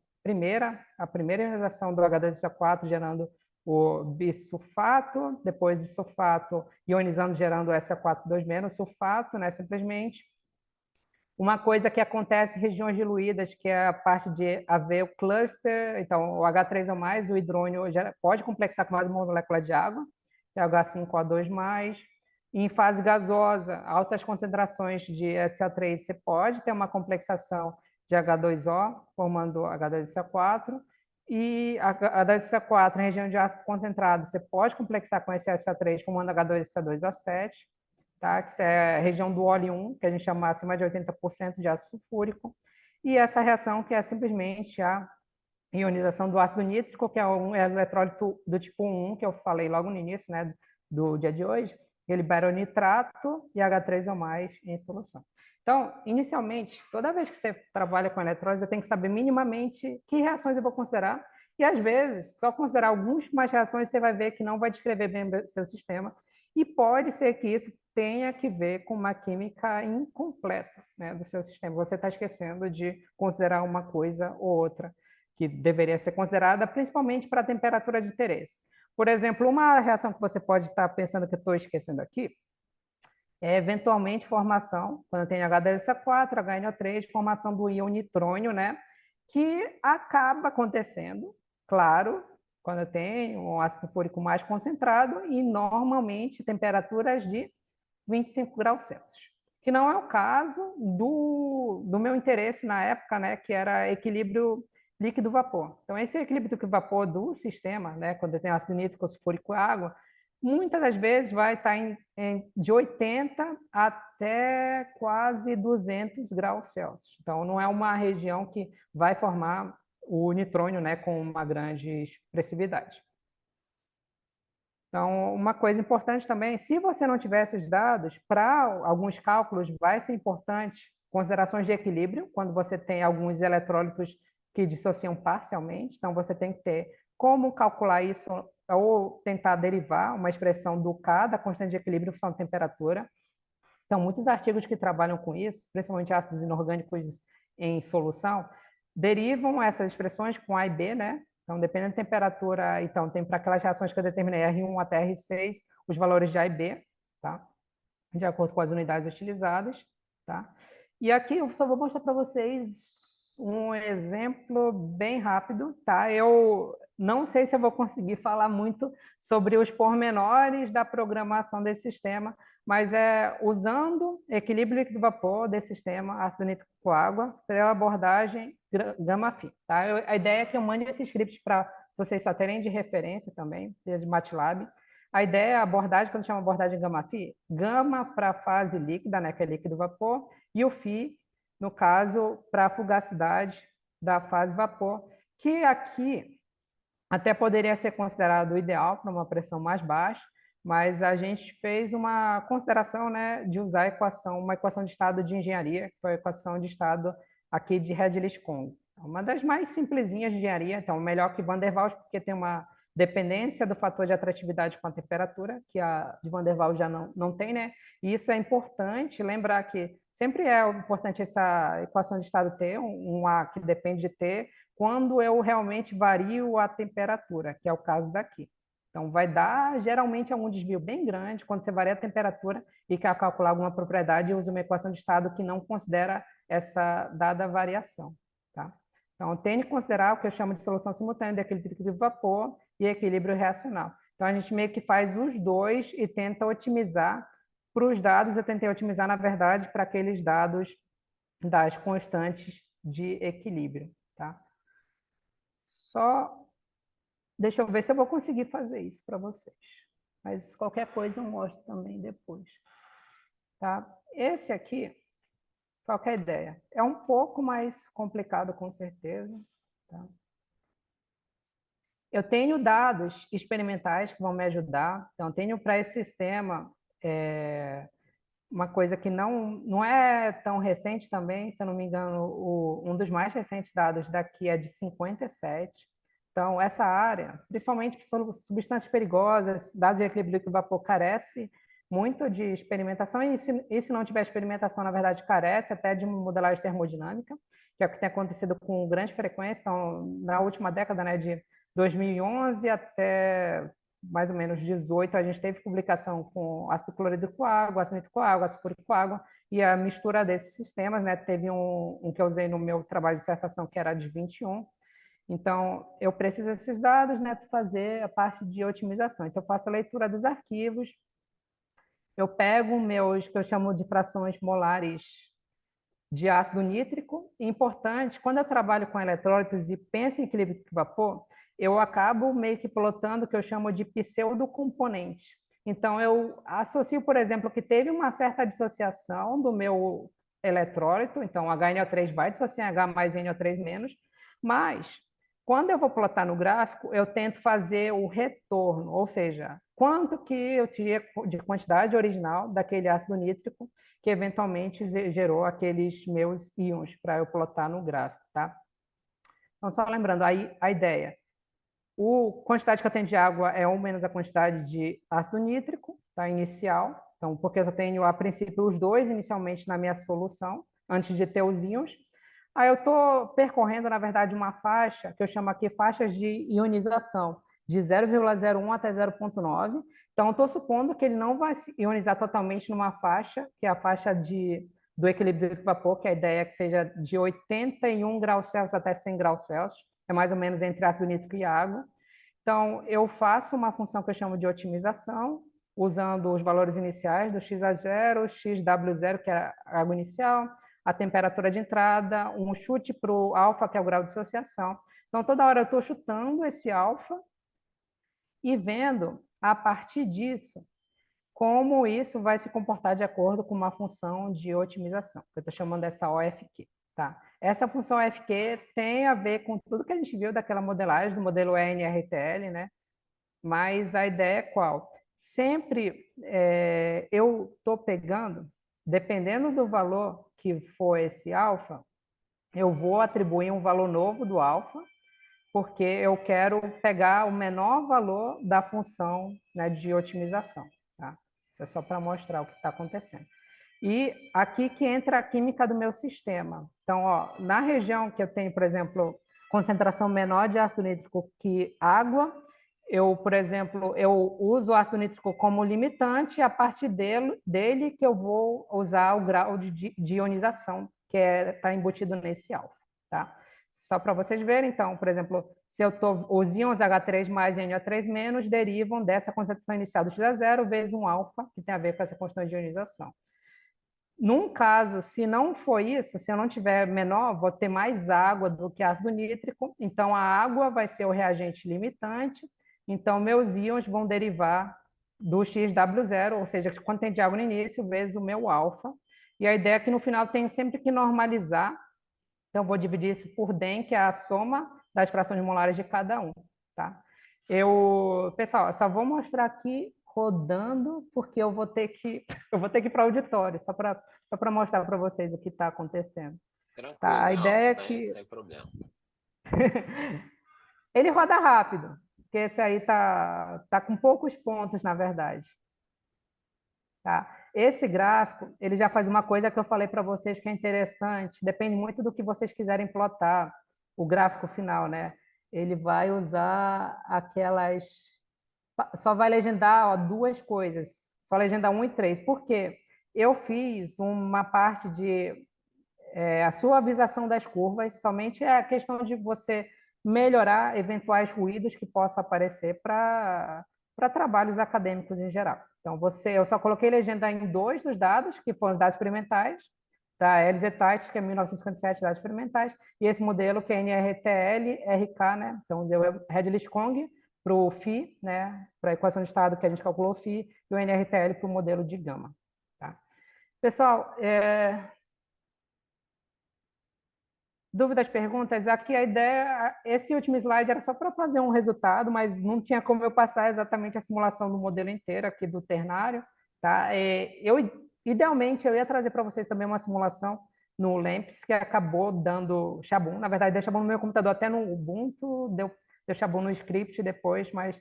a primeira ionização do H2SO4 gerando o bisulfato, depois do sulfato ionizando, gerando o SO4 2-, sulfato, né? Simplesmente. Uma coisa que acontece em regiões diluídas, que é a parte de haver o cluster, então o H3 ou mais, o hidrônio já pode complexar com mais uma molécula de água, que é H5O2+. Em fase gasosa, altas concentrações de SO3, você pode ter uma complexação de H2O, formando H2SO4, e H2SO4 em região de ácido concentrado, você pode complexar com esse SO3, formando H2SO2O7, tá? Que é a região do óleo 1, que a gente chama acima de 80% de ácido sulfúrico, e essa reação que é simplesmente a ionização do ácido nítrico, que é um eletrólito do tipo 1, que eu falei logo no início, né, do dia de hoje. Ele libera o nitrato e H3 ou mais em solução. Então, inicialmente, toda vez que você trabalha com eletrólise, você tem que saber minimamente que reações eu vou considerar E, às vezes, só considerar algumas reações, você vai ver que não vai descrever bem o seu sistema, e pode ser que isso tenha que ver com uma química incompleta, né, do seu sistema. Você está esquecendo de considerar uma coisa ou outra que deveria ser considerada, principalmente para a temperatura de interesse. Por exemplo, uma reação que você pode estar pensando que eu estou esquecendo aqui é, eventualmente, formação, quando tem H2SO4, HNO3, formação do íon nitrônio, né? Que acaba acontecendo, claro, quando tem um ácido fúrico mais concentrado e, normalmente, temperaturas de 25 graus Celsius. Que não é o caso do meu interesse na época, né? Que era equilíbrio líquido-vapor. Então, esse equilíbrio líquido-vapor do sistema, né? Quando tem ácido nítrico, sulfúrico e água, muitas das vezes vai estar de 80 até quase 200 graus Celsius. Então, não é uma região que vai formar o nitrônio, né, com uma grande expressividade. Então, uma coisa importante também, se você não tiver esses dados, para alguns cálculos vai ser importante considerações de equilíbrio, quando você tem alguns eletrólitos que dissociam parcialmente. Então, você tem que ter como calcular isso ou tentar derivar uma expressão do K, da constante de equilíbrio, função de temperatura. Então, muitos artigos que trabalham com isso, principalmente ácidos inorgânicos em solução, derivam essas expressões com A e B, né? Então, dependendo da temperatura, então, tem para aquelas reações que eu determinei R1 até R6, os valores de A e B, tá? De acordo com as unidades utilizadas, tá? E aqui eu só vou mostrar para vocês um exemplo bem rápido, tá? Eu não sei se eu vou conseguir falar muito sobre os pormenores da programação desse sistema, mas é usando equilíbrio líquido-vapor desse sistema, ácido nítrico com água, pela abordagem gama-phi, tá? A ideia é que eu mande esse script para vocês só terem de referência também, desde MATLAB. A ideia, a abordagem, quando chama abordagem gama-phi, gama para a fase líquida, né, que é líquido-vapor, e o phi, no caso, para a fugacidade da fase vapor, que aqui até poderia ser considerado ideal para uma pressão mais baixa, mas a gente fez uma consideração, né, de usar a equação, uma equação de estado de engenharia, que foi a equação de estado aqui de Redlich-Kwong. Uma das mais simplesinhas de engenharia, então melhor que Van der Waals, porque tem uma dependência do fator de atratividade com a temperatura, que a de Van der Waals já não tem, né? E isso é importante, lembrar que sempre é importante essa equação de estado ter, um A que depende de T, quando eu realmente vario a temperatura, que é o caso daqui. Então, vai dar, geralmente, um desvio bem grande quando você varia a temperatura e quer calcular alguma propriedade e usa uma equação de estado que não considera essa dada variação. Tá? Então, tem que considerar o que eu chamo de solução simultânea de equilíbrio de vapor e equilíbrio reacional. Então, a gente meio que faz os dois e tenta otimizar para os dados. Eu tentei otimizar, na verdade, para aqueles dados das constantes de equilíbrio. Tá? Só deixa eu ver se eu vou conseguir fazer isso para vocês. Mas qualquer coisa eu mostro também depois. Tá? Esse aqui, qualquer ideia, é um pouco mais complicado, com certeza. Tá? Eu tenho dados experimentais que vão me ajudar. Então, tenho para esse sistema uma coisa que não é tão recente também, se eu não me engano, um dos mais recentes dados daqui é de 57. Então, essa área, principalmente substâncias perigosas, dados de equilíbrio líquido-vapor, carece muito de experimentação, e se não tiver experimentação, na verdade, carece até de uma modelagem termodinâmica, que é o que tem acontecido com grande frequência. Então, na última década, né, de 2011 até mais ou menos 18, a gente teve publicação com ácido clorídrico com água, ácido nítrico com água, ácido fúrico com água, e a mistura desses sistemas, né, teve um que eu usei no meu trabalho de dissertação, que era de 21. Então, eu preciso desses dados, né, para fazer a parte de otimização. Então, eu faço a leitura dos arquivos, eu pego meus, que eu chamo de frações molares de ácido nítrico. E importante, quando eu trabalho com eletrólitos e penso em equilíbrio de vapor, eu acabo meio que plotando o que eu chamo de pseudocomponente. Então, eu associo, por exemplo, que teve uma certa dissociação do meu eletrólito, então HNO3 vai dissociar H mais NO3-, mas quando eu vou plotar no gráfico, eu tento fazer o retorno, ou seja, quanto que eu tinha de quantidade original daquele ácido nítrico que eventualmente gerou aqueles meus íons para eu plotar no gráfico, tá? Então, só lembrando, aí a ideia, A quantidade que eu tenho de água é 1 menos a quantidade de ácido nítrico, tá, inicial. Então, porque eu tenho, a princípio, os dois inicialmente na minha solução, antes de ter os íons. Aí eu estou percorrendo, na verdade, uma faixa, que eu chamo aqui faixas de ionização, de 0,01 até 0,9. Então, estou supondo que ele não vai se ionizar totalmente numa faixa, que é a faixa do equilíbrio do vapor, que a ideia é que seja de 81 graus Celsius até 100 graus Celsius, é mais ou menos entre ácido nítrico e água. Então, eu faço uma função que eu chamo de otimização, usando os valores iniciais do XA0, XW0, que é a água inicial, a temperatura de entrada, um chute para o alfa, que é o grau de dissociação. Então, toda hora eu estou chutando esse alfa e vendo, a partir disso, como isso vai se comportar de acordo com uma função de otimização, que eu estou chamando essa OFQ. Tá? Essa função OFQ tem a ver com tudo que a gente viu daquela modelagem, do modelo ENRTL, né? Mas a ideia é qual? Sempre eu estou pegando, dependendo do valor que for esse alfa, eu vou atribuir um valor novo do alfa, porque eu quero pegar o menor valor da função, né, de otimização. Tá? Isso é só para mostrar o que está acontecendo. E aqui que entra a química do meu sistema. Então, ó, na região que eu tenho, por exemplo, concentração menor de ácido nítrico que água, eu, por exemplo, eu uso o ácido nítrico como limitante, a partir dele que eu vou usar o grau de ionização, que está embutido nesse alfa. Tá? Só para vocês verem, então, por exemplo, se eu tô, os íons H3 mais e NO3 menos derivam dessa concentração inicial do X0 vezes um alfa, que tem a ver com essa constante de ionização. Num caso, se não for isso, se eu não tiver menor, vou ter mais água do que ácido nítrico, então a água vai ser o reagente limitante, então meus íons vão derivar do XW0, ou seja, quando tem de água no início, vezes o meu alfa, e a ideia é que no final tenho sempre que normalizar, então vou dividir isso por DEN, que é a soma das frações molares de cada um, tá? Pessoal, eu só vou mostrar aqui rodando, porque eu vou ter que ir para o auditório, só para mostrar para vocês o que está acontecendo. Tá? Tranquilo, A não, ideia é que sem problema. ele roda rápido, porque esse aí tá com poucos pontos, na verdade. Tá? Esse gráfico, ele já faz uma coisa que eu falei para vocês que é interessante, depende muito do que vocês quiserem plotar, o gráfico final, né? Ele vai usar aquelas... Só vai legendar, ó, duas coisas, só legenda 1 e 3. Por quê? Eu fiz uma parte de a suavização das curvas, somente é a questão de você melhorar eventuais ruídos que possam aparecer para trabalhos acadêmicos em geral. Então, eu só coloquei legenda em 2 dos dados, que foram os dados experimentais, da LZ-TITE, que é 1957, dados experimentais, e esse modelo que é NRTL-RK, né? Então, usei o Redlist-Kong para o Φ, né? Para a equação de estado que a gente calculou o Φ, e o NRTL para o modelo de gama. Tá? Pessoal, dúvidas, perguntas? Aqui a ideia, esse último slide era só para fazer um resultado, mas não tinha como eu passar exatamente a simulação do modelo inteiro aqui do ternário. Tá? Idealmente, eu ia trazer para vocês também uma simulação no LAMPS, que acabou dando Chabum. Na verdade, deu Chabum no meu computador, até no Ubuntu, deu Chabum no script depois, mas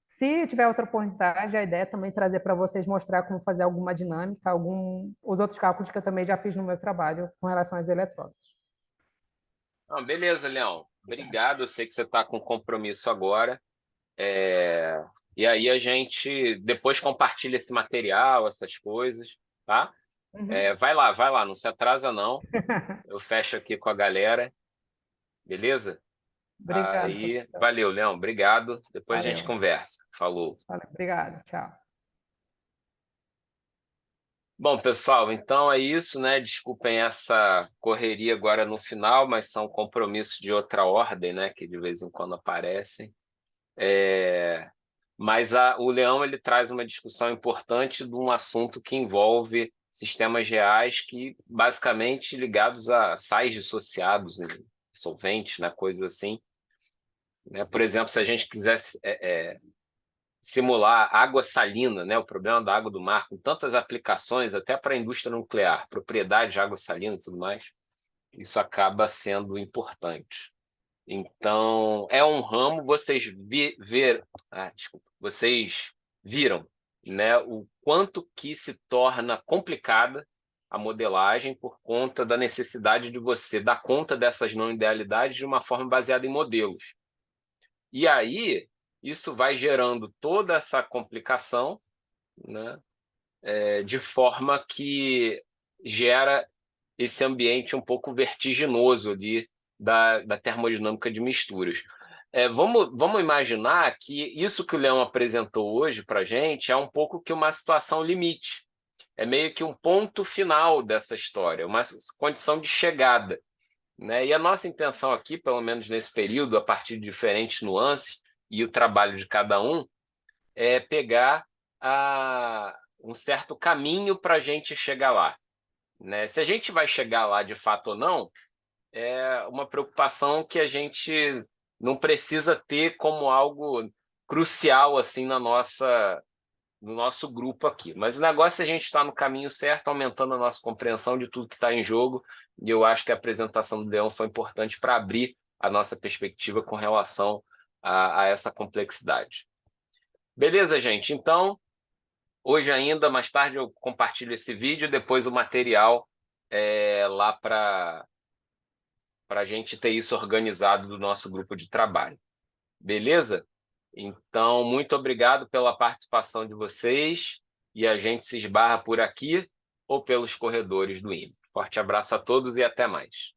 se tiver outra oportunidade, a ideia é também trazer para vocês, mostrar como fazer alguma dinâmica, os outros cálculos que eu também já fiz no meu trabalho com relação às eletrólitos. Não, beleza, Leão. Obrigado. Eu sei que você está com compromisso agora. E aí a gente depois compartilha esse material, essas coisas, tá? Uhum. Vai lá, não se atrasa não. Eu fecho aqui com a galera, beleza? Obrigado, Aí, professor. valeu, Leão. Obrigado. Depois a gente Valeu. conversa. Falou. Valeu. Obrigado. Tchau. Bom, pessoal, então é isso, né? Desculpem essa correria agora no final, mas são compromissos de outra ordem, né? Que de vez em quando aparecem. Mas o Leão ele traz uma discussão importante de um assunto que envolve sistemas reais que basicamente ligados a sais dissociados, né, solventes, né, coisas assim. Né? Por exemplo, se a gente quisesse simular água salina, né, o problema da água do mar, com tantas aplicações, até para a indústria nuclear, propriedade de água salina e tudo mais, isso acaba sendo importante. Então, é um ramo, vocês viram, né, o quanto que se torna complicada a modelagem por conta da necessidade de você dar conta dessas não idealidades de uma forma baseada em modelos. E aí, isso vai gerando toda essa complicação, né, de forma que gera esse ambiente um pouco vertiginoso ali da termodinâmica de misturas. Vamos imaginar que isso que o Leão apresentou hoje para a gente é um pouco que uma situação limite. É meio que um ponto final dessa história, uma condição de chegada, né? E a nossa intenção aqui, pelo menos nesse período, a partir de diferentes nuances e o trabalho de cada um, é pegar um certo caminho para a gente chegar lá, né? Se a gente vai chegar lá de fato ou não, é uma preocupação que a gente não precisa ter como algo crucial assim no nosso grupo aqui. Mas o negócio é a gente estar no caminho certo, aumentando a nossa compreensão de tudo que está em jogo, e eu acho que a apresentação do Leão foi importante para abrir a nossa perspectiva com relação a essa complexidade. Beleza, gente? Então, hoje ainda, mais tarde, eu compartilho esse vídeo, depois o material lá para a gente ter isso organizado do nosso grupo de trabalho. Beleza? Então, muito obrigado pela participação de vocês e a gente se esbarra por aqui ou pelos corredores do INPE. Forte abraço a todos e até mais.